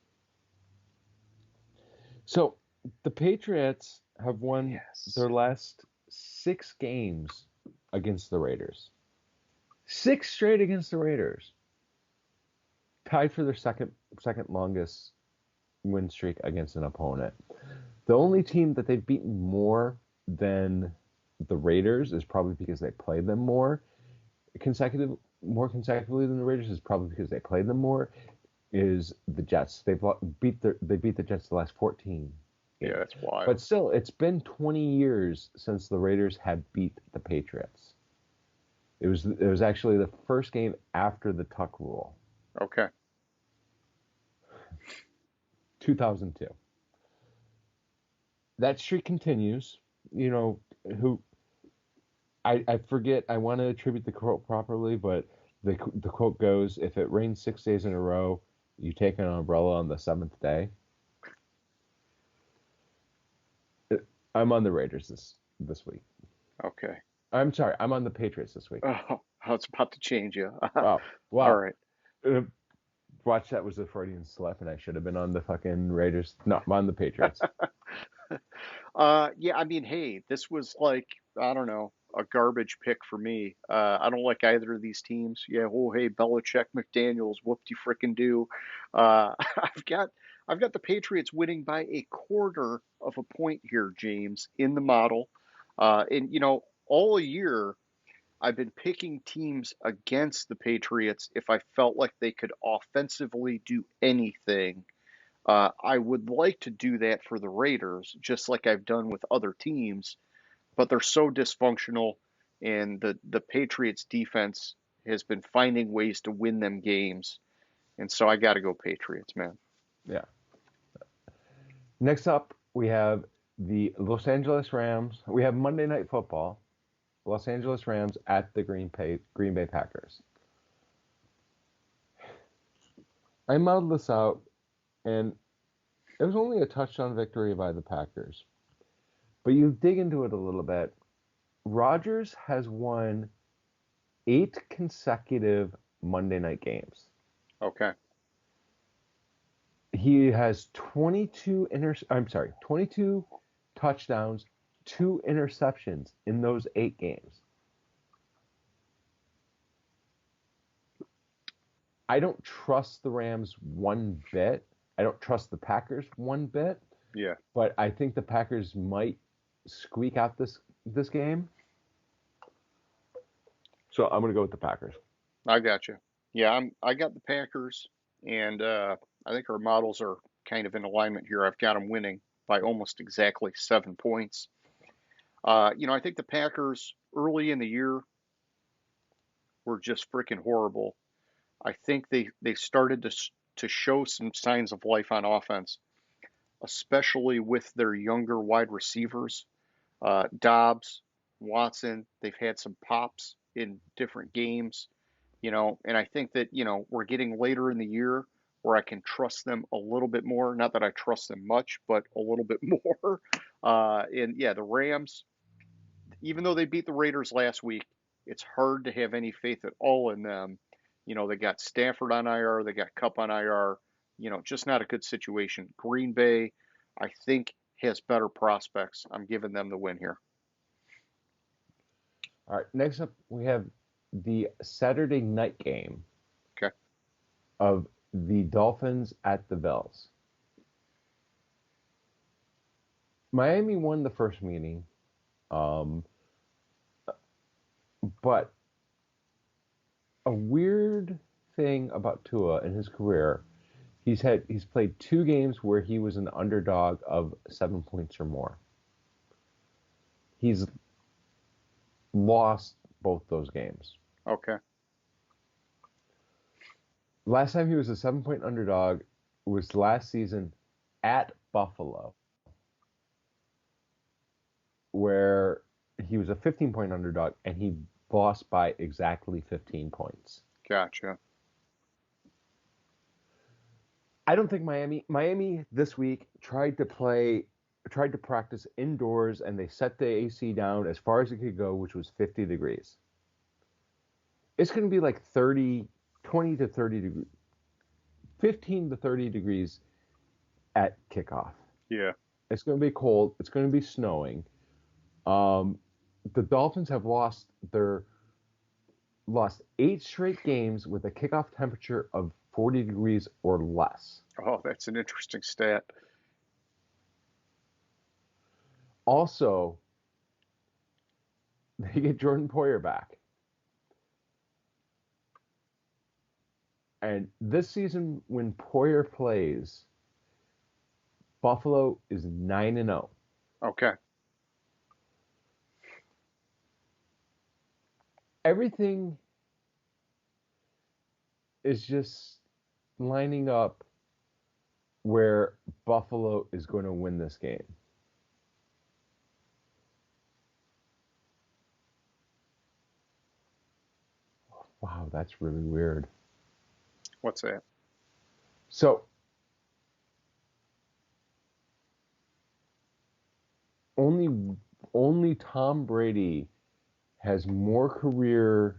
So the Patriots have won Yes. their last 6 games against the Raiders. 6 straight against the Raiders. Tied for their second longest win streak against an opponent. The only team that they've beaten more than the Raiders is probably because they played them more consecutively than the Raiders is probably because they played them more. Is the Jets? They beat the Jets the last 14 Yeah, games. that's wild. But still, it's been 20 years since the Raiders have beat the Patriots. It was actually the first game after the Tuck rule. Okay. 2002. That streak continues. You know, who I forget. I want to attribute the quote properly, but the quote goes, "If it rains 6 days in a row, you take an umbrella on the seventh day." I'm on the Raiders this week. Okay. I'm sorry, I'm on the Patriots this week. Oh, I was about to change you. Oh, All wow. right. Uh, Watch, that was a Freudian slip, and I should have been on the fucking Raiders. No, I'm on the Patriots. Yeah, I mean, hey, this was like, I don't know, a garbage pick for me. I don't like either of these teams. Yeah, oh hey, Belichick, McDaniels, whoop de frickin' do. I've got the Patriots winning by a quarter of a point here, James, in the model. And all year I've been picking teams against the Patriots if I felt like they could offensively do anything. I would like to do that for the Raiders, just like I've done with other teams, but they're so dysfunctional, and the Patriots defense has been finding ways to win them games, and so I got to go Patriots, man. Yeah. Next up, we have the Los Angeles Rams. We have Monday Night Football. Los Angeles Rams at the Green Bay Packers. I modeled this out, and it was only a touchdown victory by the Packers. But you dig into it a little bit. Rodgers has won 8 consecutive Monday night games. Okay. He has 22 touchdowns, 2 interceptions in those 8 games. I don't trust the Rams one bit. I don't trust the Packers one bit. Yeah. But I think the Packers might squeak out this game. So I'm going to go with the Packers. I got you. Yeah, I got the Packers, and I think our models are kind of in alignment here. I've got them winning by almost exactly 7 points. I think the Packers early in the year were just freaking horrible. I think they started to show some signs of life on offense, especially with their younger wide receivers, Dobbs, Watson. They've had some pops in different games. And I think that, we're getting later in the year where I can trust them a little bit more. Not that I trust them much, but a little bit more. And yeah, the Rams, even though they beat the Raiders last week, it's hard to have any faith at all in them. They got Stafford on IR, they got Cup on IR, just not a good situation. Green Bay, I think, has better prospects. I'm giving them the win here. All right, next up we have the Saturday night game Okay. of the Dolphins at the Bills. Miami won the first meeting, but a weird thing about Tua in his career, he's played 2 games where he was an underdog of 7 points or more. He's lost both those games. Okay. Last time he was a 7-point underdog was last season at Buffalo, where he was a 15-point underdog and he lost by exactly 15 points. Gotcha. I don't think Miami this week tried to practice indoors, and they set the AC down as far as it could go, which was 50 degrees. It's going to be like 20 to 30 degrees, 15 to 30 degrees at kickoff. Yeah. It's going to be cold. It's going to be snowing. The Dolphins have lost 8 straight games with a kickoff temperature of 40 degrees or less. Oh, that's an interesting stat. Also, they get Jordan Poyer back. And this season, when Poyer plays, Buffalo is 9-0. Okay. Everything is just lining up where Buffalo is going to win this game. Wow, that's really weird. What's that? So, only Tom Brady has more career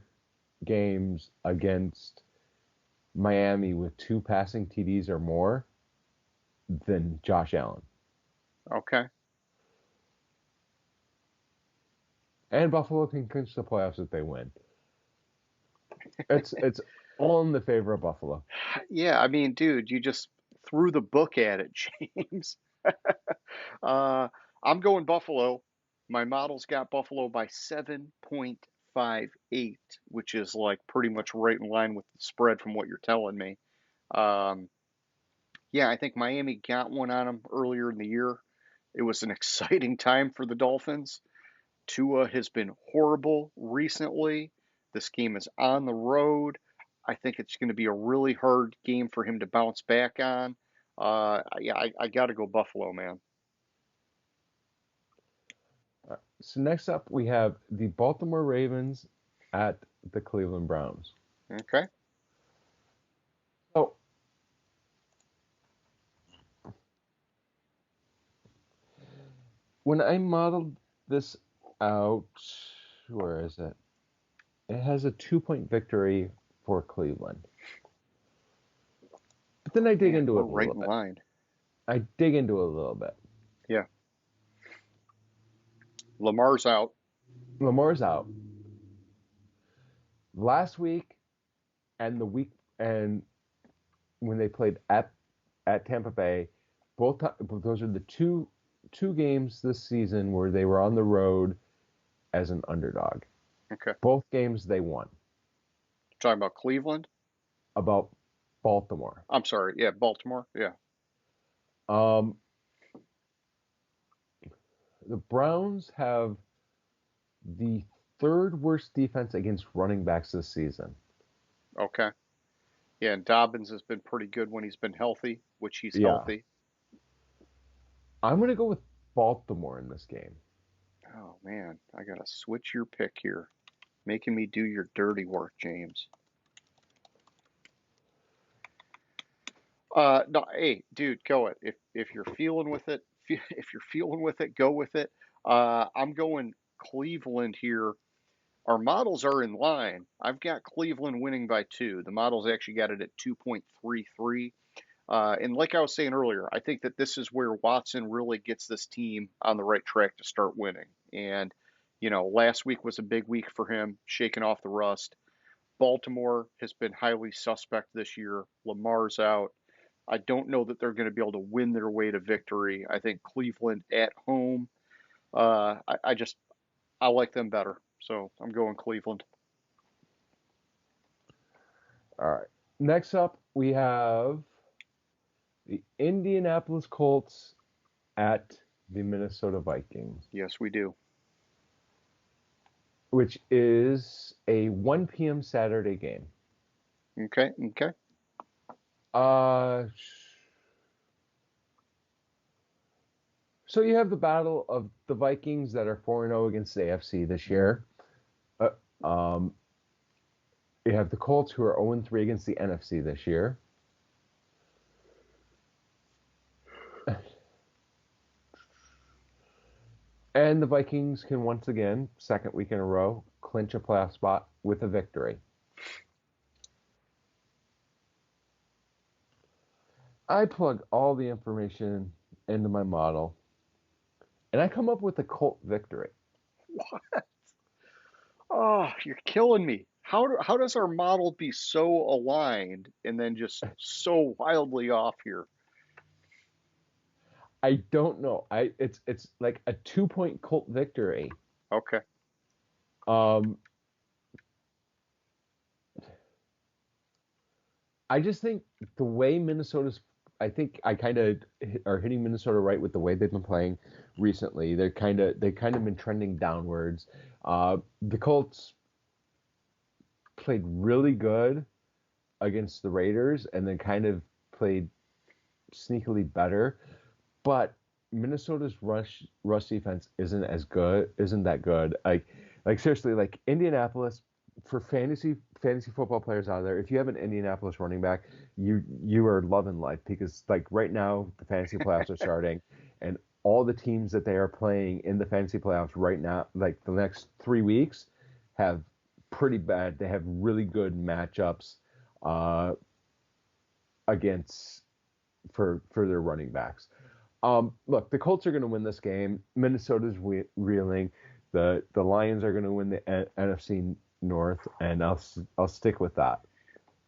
games against Miami with 2 passing TDs or more than Josh Allen. Okay. And Buffalo can clinch the playoffs if they win. It's all in the favor of Buffalo. Yeah, I mean, dude, you just threw the book at it, James. I'm going Buffalo. My model's got Buffalo by 7.58, which is like pretty much right in line with the spread from what you're telling me. Um, yeah, I think Miami got one on them earlier in the year. It was an exciting time for the Dolphins. Tua has been horrible recently. This game is on the road. I think it's going to be a really hard game for him to bounce back on. Yeah, I got to go Buffalo, man. So next up, we have the Baltimore Ravens at the Cleveland Browns. Okay. So when I modeled this out, where is it? It has a 2-point victory for Cleveland. But then I dig Man, into we're it a right little in bit. line. I dig into it a little bit. Yeah. Lamar's out. Lamar's out. Last week and the week and when they played at Tampa Bay, those are the two games this season where they were on the road as an underdog. Okay. Both games they won. Talking about Cleveland? About Baltimore. I'm sorry. Yeah, Baltimore. Yeah. The Browns have the 3rd worst defense against running backs this season. Okay. Yeah, and Dobbins has been pretty good when he's been healthy, which he's healthy. I'm going to go with Baltimore in this game. Oh, man. I got to switch your pick here. Making me do your dirty work, James. No, hey, dude, go it. If you're feeling with it, if you're feeling with it, go with it. I'm going Cleveland here. Our models are in line. I've got Cleveland winning by two. The models actually got it at 2.33. And like I was saying earlier, I think that this is where Watson really gets this team on the right track to start winning. And, last week was a big week for him, shaking off the rust. Baltimore has been highly suspect this year. Lamar's out. I don't know that they're going to be able to win their way to victory. I think Cleveland at home, I like them better. So I'm going Cleveland. All right. Next up, we have the Indianapolis Colts at the Minnesota Vikings, Yes, we do. which is a 1 p.m. Saturday game. Okay, okay. Uh, so you have the battle of the Vikings that are 4-0 against the AFC this year. Uh, um, you have the Colts who are 0-3 against the NFC this year. And the Vikings can once again, second week in a row, clinch a playoff spot with a victory. I plug all the information into my model, and I come up with a Colt victory. What? Oh, you're killing me. How does our model be so aligned and then just so wildly off here? I don't know. It's like a 2-point Colt victory. Okay. Um, I just think the way Minnesota's, I think I kind of are hitting Minnesota right with the way they've been playing recently. They kind of been trending downwards. The Colts played really good against the Raiders, and then kind of played sneakily better. But Minnesota's rush defense isn't that good. Like seriously, like Indianapolis, for fantasy football players out there, if you have an Indianapolis running back, you are loving life, because like right now the fantasy playoffs are starting, and all the teams that they are playing in the fantasy playoffs right now, like the next 3 weeks, have pretty bad. They have really good matchups uh, against for their running backs. Look, the Colts are going to win this game. Minnesota's reeling. The Lions are going to win the NFC North, and I'll stick with that.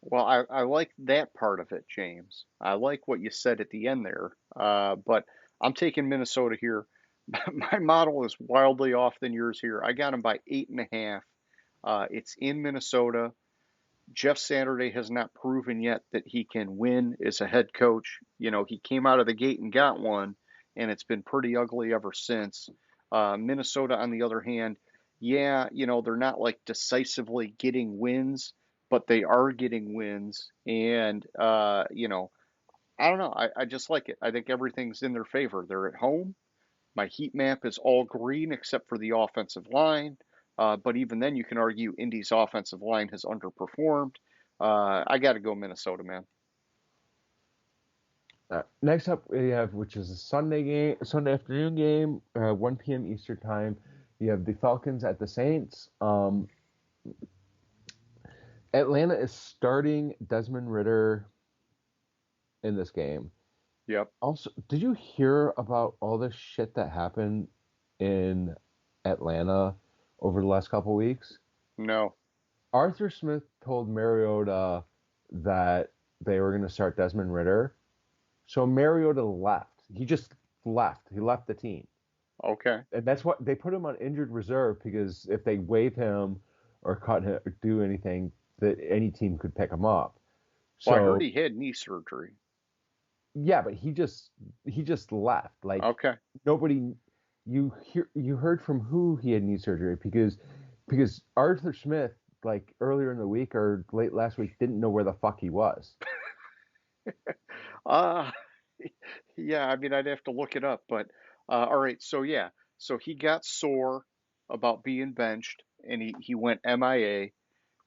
Well, I like that part of it, James. I like what you said at the end there. But I'm taking Minnesota here. My model is wildly off than yours here. I got them by 8.5. It's in Minnesota. Jeff Saturday has not proven yet that he can win as a head coach. He came out of the gate and got one, and it's been pretty ugly ever since. Minnesota, on the other hand, yeah, they're not like decisively getting wins, but they are getting wins. And, I don't know. I just like it. I think everything's in their favor. They're at home. My heat map is all green except for the offensive line. But even then, you can argue Indy's offensive line has underperformed. I got to go Minnesota, man. Next up, we have, which is a Sunday afternoon game, 1 p.m. Eastern time. You have the Falcons at the Saints. Atlanta is starting Desmond Ritter in this game. Yep. Also, did you hear about all the shit that happened in Atlanta over the last couple weeks? No. Arthur Smith told Mariota that they were going to start Desmond Ritter. So Mariota left. He just left. He left the team. Okay. And that's what they put him on injured reserve, because if they waive him or cut him or do anything, that any team could pick him up. Well, I heard So he had knee surgery. yeah, but he just left. Like Okay. nobody, you heard from who he had knee surgery, because Arthur Smith, like earlier in the week or late last week, didn't know where the fuck he was. Uh, yeah, I mean, I'd have to look it up, but all right. So yeah, so he got sore about being benched, and he went MIA,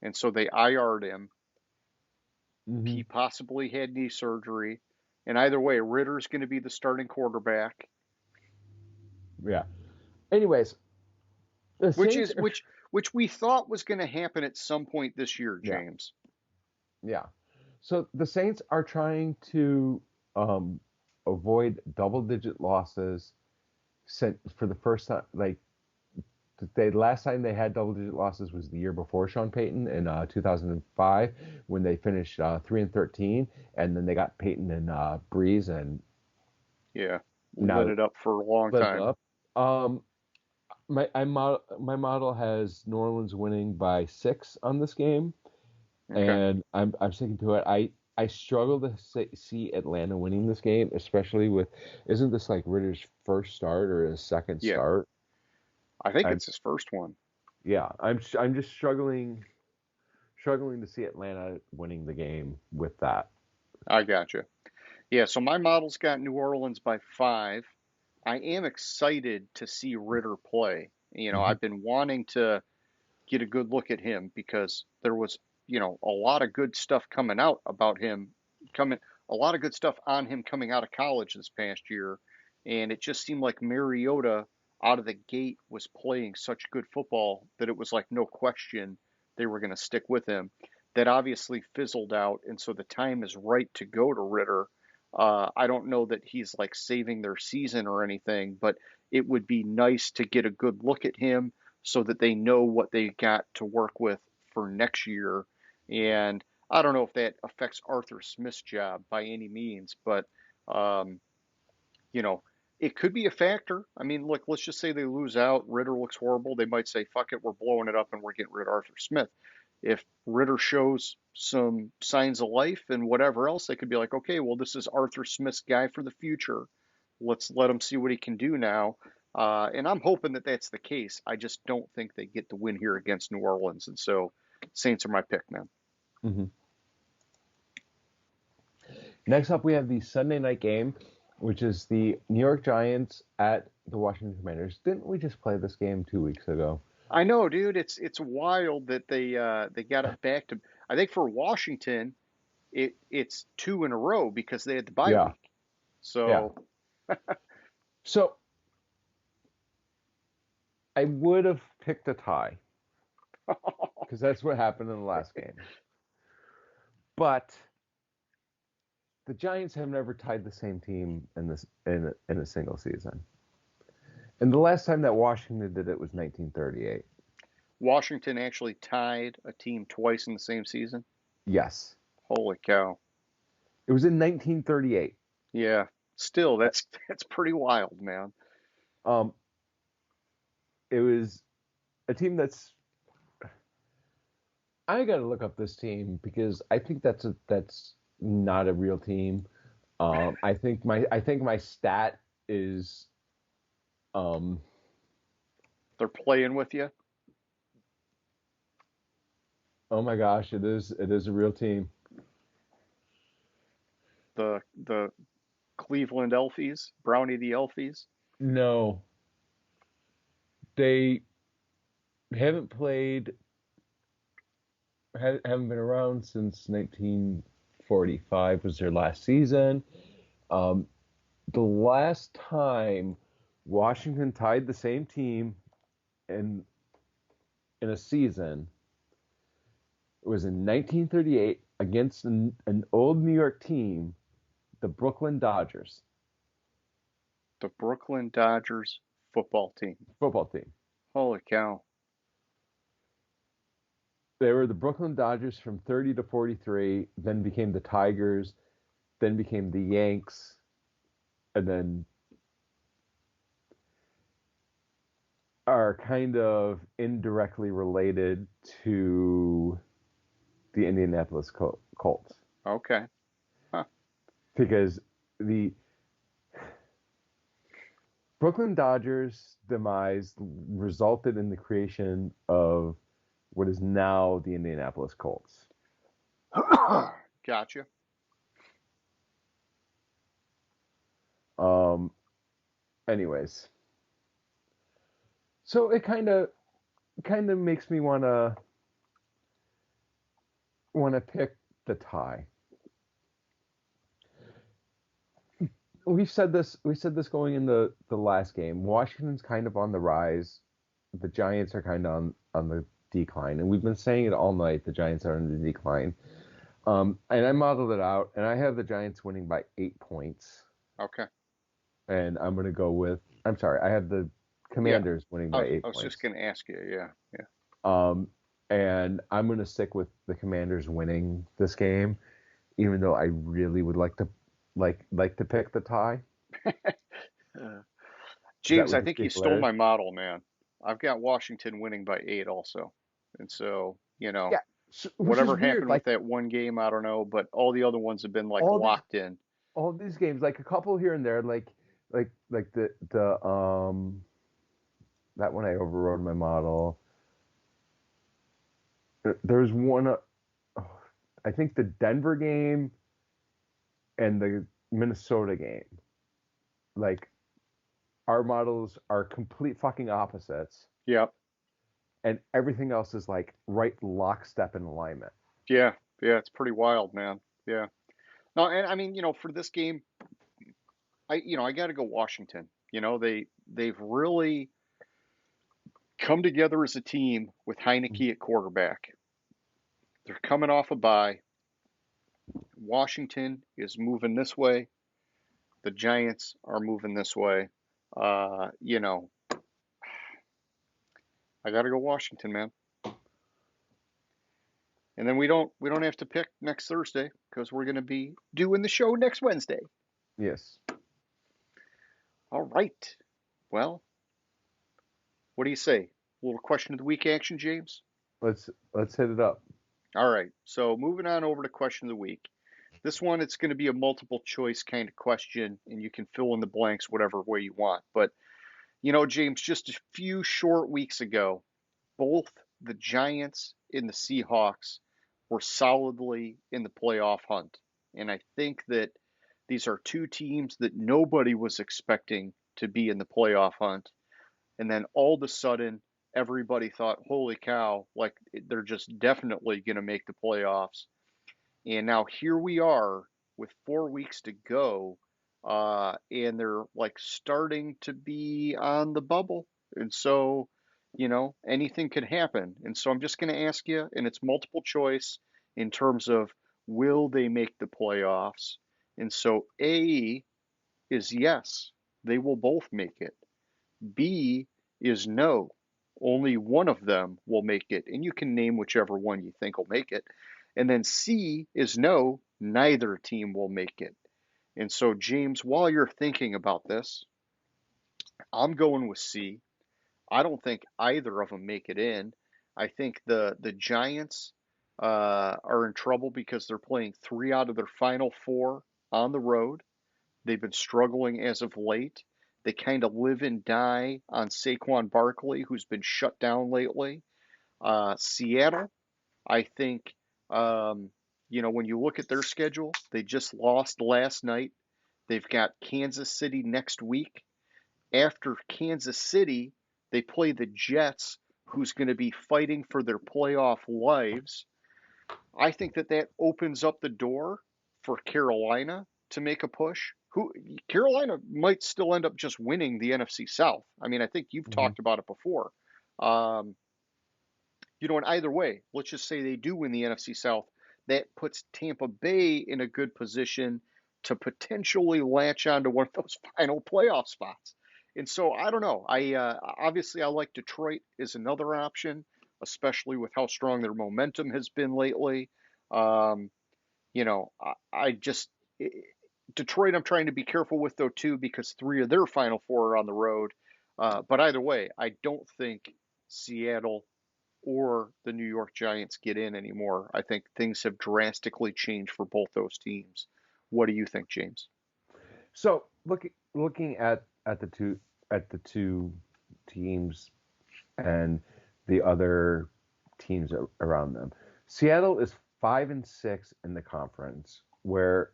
and so they IR'd him. Hmm. He possibly had knee surgery. And either way, Ritter's going to be the starting quarterback, Yeah. Anyways, the which Saints is are. which we thought was going to happen at some point this year, Yeah. James. Yeah. So the Saints are trying to um, avoid double-digit losses for the first time. Like the last time they had double-digit losses was the year before Sean Payton in 2005 when they finished 3-13, and then they got Payton and Breeze, and Yeah, lit now it up for a long lit time. up. Um, my model has New Orleans winning by 6 on this game, Okay. and I'm sticking to it. I struggle to see Atlanta winning this game, especially with isn't this like Ritter's first start or his second Yeah, start? I think I'm it's his first one. yeah, I'm just struggling to see Atlanta winning the game with that. I gotcha. Yeah, so my model's got New Orleans by 5. I am excited to see Ritter play. Hmm. I've been wanting to get a good look at him because there was, a lot of good stuff coming out about him, coming, a lot of good stuff on him coming out of college this past year. And it just seemed like Mariota out of the gate was playing such good football that it was like no question they were going to stick with him. That obviously fizzled out. And so the time is right to go to Ritter. I don't know that he's like saving their season or anything, but it would be nice to get a good look at him so that they know what they got to work with for next year. And I don't know if that affects Arthur Smith's job by any means, but um, you know, it could be a factor. I mean, look, let's just say they lose out. Ritter looks horrible. They might say, "Fuck it, we're blowing it up and we're getting rid of Arthur Smith." If Ritter shows some signs of life and whatever else, they could be like, "Okay, well, this is Arthur Smith's guy for the future. Let's let him see what he can do now." And I'm hoping that that's the case. I just don't think they get the win here against New Orleans, and so Saints are my pick, man. Hmm. Next up, we have the Sunday night game, which is the New York Giants at the Washington Commanders. Didn't we just play this game 2 weeks ago? I know, dude. It's wild that they got it back to. I think for Washington, it's 2 in a row because they had the bye Yeah, week. yeah. So So I would have picked a tie because that's what happened in the last game. But the Giants have never tied the same team in a single season. And the last time that Washington did it was 1938. Washington actually tied a team twice in the same season. Yes, Holy cow! it was in 1938. Yeah, still that's pretty wild, man. Um, it was a team that's I got to look up this team because I think that's not a real team. I think my stat is um They're playing with you. oh my gosh, it is a real team. The Cleveland Elfies, Brownie the Elfies. No, they haven't played haven't been around since 1945 was their last season. Um, the last time Washington tied the same team in a season was in 1938 against an old New York team, the Brooklyn Dodgers The Brooklyn Dodgers football team. football team. Holy cow! They were the Brooklyn Dodgers from 30 to 43, then became the Tigers, then became the Yanks, and then are kind of indirectly related to the Indianapolis Colts Okay. Huh. because the Brooklyn Dodgers demise resulted in the creation of what is now the Indianapolis Colts. Gotcha. Um, anyways, so it kind of makes me wanna pick the tie. we said this. We said this going in the last game. Washington's kind of on the rise. The Giants are kind of on the decline, and we've been saying it all night. The Giants are on the decline. And I modeled it out, and I have the Giants winning by 8 points. Okay. And I'm gonna go with. I'm sorry. I have the Yeah. Commanders winning I by was, eight I was just points. going to ask you. Yeah. Yeah. Um, and I'm gonna stick with the Commanders winning this game, even though I really would like to pick the tie. Uh, Because that James, would I just think be you stole hilarious. my model, man. I've got Washington winning by 8 also. And so, Yeah, which is whatever weird. happened Like with that one game, I don't know, but all the other ones have been like all these locked in. all these games, like a couple here and there, like the that one I overrode my model. There's one. Oh, I think the Denver game and the Minnesota game. Like our models are complete fucking opposites, Yep. and everything else is like right lockstep in alignment. Yeah. Yeah. It's pretty wild, man. Yeah. No, and I mean, for this game, I got to go Washington. They've really come together as a team with Heineke at quarterback. They're coming off a bye. Washington is moving this way. The Giants are moving this way. Uh, you know, I got to go Washington, man. And then we don't have to pick next Thursday because we're going to be doing the show next Wednesday. Yes. All right. Well, what do you say? A little question of the week action, James? Let's hit it up. All right. So moving on over to question of the week. This one, it's going to be a multiple choice kind of question, and you can fill in the blanks whatever way you want. But, James, just a few short weeks ago, both the Giants and the Seahawks were solidly in the playoff hunt. And I think that these are two teams that nobody was expecting to be in the playoff hunt. And then all of a sudden, everybody thought, holy cow, like they're just definitely going to make the playoffs. And now here we are with 4 weeks to go, and they're like starting to be on the bubble. And so, anything could happen. And so I'm just going to ask you, and it's multiple choice in terms of will they make the playoffs? And so A is yes, they will both make it. B is no, only one of them will make it. And you can name whichever one you think will make it. And then C is no, neither team will make it. And so, James, while you're thinking about this, I'm going with C. I don't think either of them make it in. I think the Giants are in trouble because they're playing 3 out of their final 4 on the road. They've been struggling as of late. They kind of live and die on Saquon Barkley, who's been shut down lately. Seattle, I think, when you look at their schedule, they just lost last night. They've got Kansas City next week. After Kansas City, they play the Jets, who's going to be fighting for their playoff lives. I think that opens up the door for Carolina to make a push. Who Carolina might still end up just winning the NFC South. I mean, I think you've Mhm. talked about it before. Um, in either way, let's just say they do win the NFC South. That puts Tampa Bay in a good position to potentially latch onto one of those final playoff spots. And so I don't know. I obviously I like Detroit as another option, especially with how strong their momentum has been lately. Um, I just Detroit. I'm trying to be careful with though too because 3 of their final 4 are on the road. But either way, I don't think Seattle or the New York Giants get in anymore. I think things have drastically changed for both those teams. What do you think, James? So looking at the two teams and the other teams around them, Seattle is 5-6 in the conference, where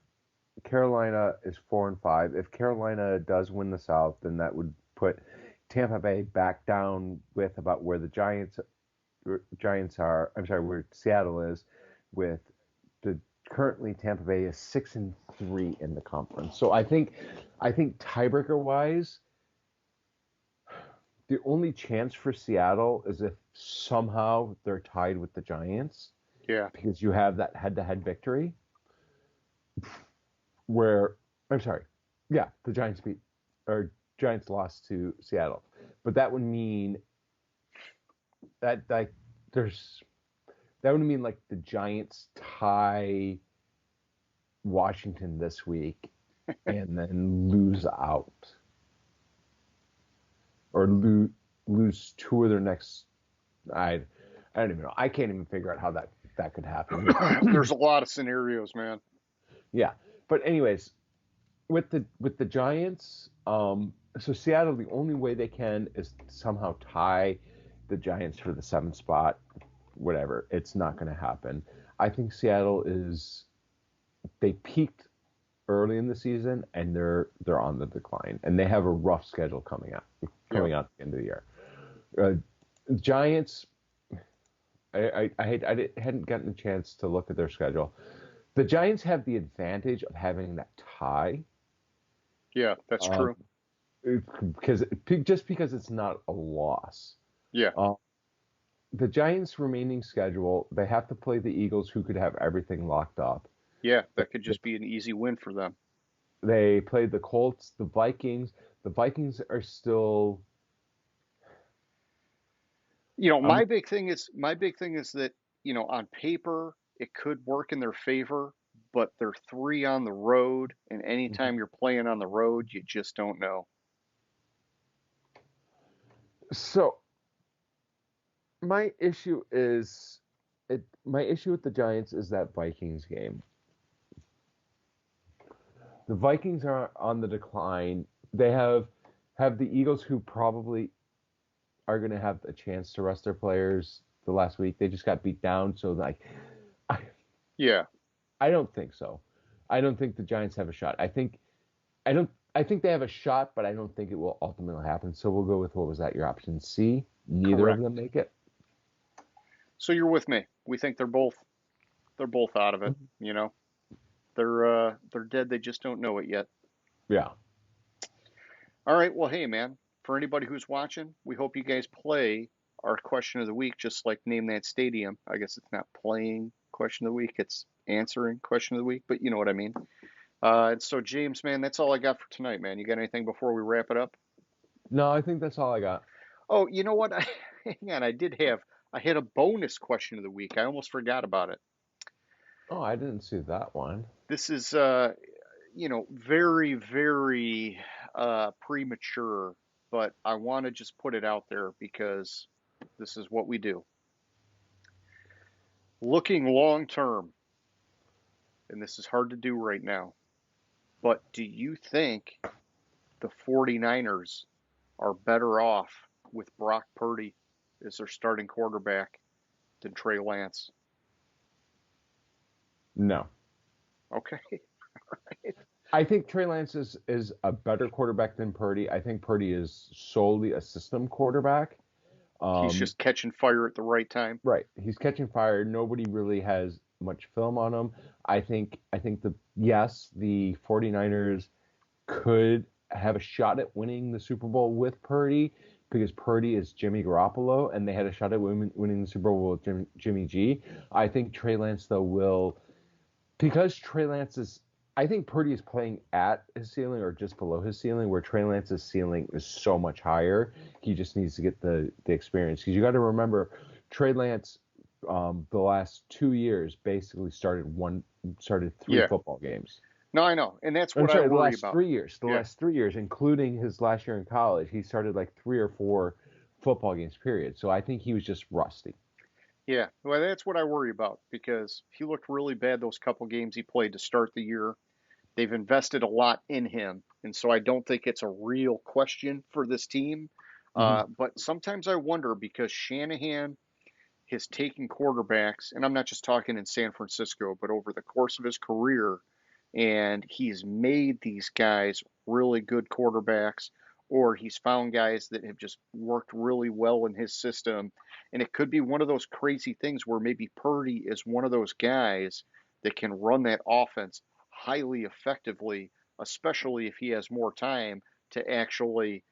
Carolina is 4-5. If Carolina does win the South, then that would put Tampa Bay back down with about where the Giants are. I'm sorry, where Seattle is with the currently Tampa Bay is 6-3 in the conference. So I think tiebreaker wise, the only chance for Seattle is if somehow they're tied with the Giants Yeah. because you have that head-to-head victory where I'm sorry, yeah, the Giants lost to Seattle, but that would mean that there's that would mean like the Giants tie Washington this week and then lose out or lose two of their next. I don't even know. I can't even figure out how that could happen. There's a lot of scenarios, man. Yeah, but anyways, with the Giants, so Seattle, the only way they can is somehow tie the Giants for the seventh spot. Whatever, it's not going to happen. I think Seattle they peaked early in the season and they're on the decline and they have a rough schedule coming out at the end of the year. Giants, I hadn't gotten a chance to look at their schedule. The Giants have the advantage of having that tie. Yeah, that's true. Because it's not a loss. Yeah. The Giants' remaining schedule, they have to play the Eagles, who could have everything locked up. Yeah, that could just be an easy win for them. They played the Colts, the Vikings. The Vikings are still. My big thing is that, on paper it could work in their favor, but they're 3 on the road, and anytime you're playing on the road, you just don't know. So my issue with the Giants is that Vikings game. The Vikings are on the decline. They have the Eagles, who probably are going to have a chance to rest their players the last week. They just got beat down, so Yeah. I don't think so. I don't think the Giants have a shot. I think they have a shot, but I don't think it will ultimately happen. So we'll go with, what was that, your option C? Neither Correct. of them make it. So you're with me. We think they're both out of it, They're dead, they just don't know it yet. Yeah. All right, well, hey man, for anybody who's watching, we hope you guys play our question of the week, just like Name That Stadium. I guess it's not playing question of the week, it's answering question of the week, but you know what I mean. So James, man, that's all I got for tonight, man. You got anything before we wrap it up? No, I think that's all I got. Oh, you know what? Hang on, I had a bonus question of the week. I almost forgot about it. Oh, I didn't see that one. This is very, very premature, but I want to just put it out there because this is what we do. Looking long term, and this is hard to do right now, but do you think the 49ers are better off with Brock Purdy as their starting quarterback than Trey Lance? No. Okay. I think Trey Lance is a better quarterback than Purdy. I think Purdy is solely a system quarterback. He's just catching fire at the right time. Right. He's catching fire. Nobody really has much film on him. I think the 49ers could have a shot at winning the Super Bowl with Purdy because Purdy is Jimmy Garoppolo, and they had a shot at winning the Super Bowl with Jimmy G. I think Trey Lance, though, because Trey Lance is, I think Purdy is playing at his ceiling or just below his ceiling, where Trey Lance's ceiling is so much higher. He just needs to get the experience. Because you got to remember, Trey Lance, the last 2 years, basically started three football games. No, I know, and that's what I worry about. The last 3 years, including his last year in college, he started like 3 or 4 football games, period. So I think he was just rusty. Yeah, well, that's what I worry about because he looked really bad those couple games he played to start the year. They've invested a lot in him, and so I don't think it's a real question for this team. But sometimes I wonder because Shanahan has taken quarterbacks, and I'm not just talking in San Francisco, but over the course of his career, and he's made these guys really good quarterbacks, or he's found guys that have just worked really well in his system. And it could be one of those crazy things where maybe Purdy is one of those guys that can run that offense highly effectively, especially if he has more time to actually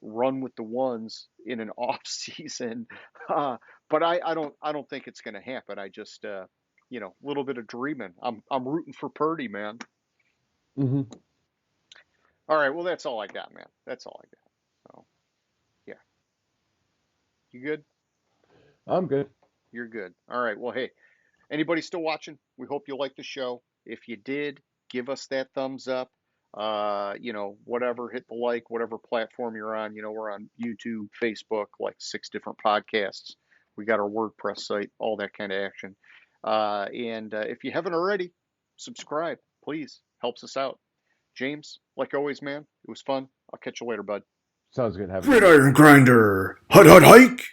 run with the ones in an off season. But I don't think it's going to happen. I just a little bit of dreaming. I'm rooting for Purdy, man. Hmm. All right, well that's all I got, man. That's all I got. So yeah, you good? I'm good. You're good. All right. Well, hey, anybody still watching? We hope you liked the show. If you did, give us that thumbs up. Whatever, hit the like, whatever platform you're on. We're on YouTube, Facebook, like 6 different podcasts. We got our WordPress site, all that kind of action. And if you haven't already, subscribe, please. Helps us out. James, like always, man, it was fun. I'll catch you later, bud. Sounds good. Have a good one. Gridiron Grinder. Hut, hut, hike.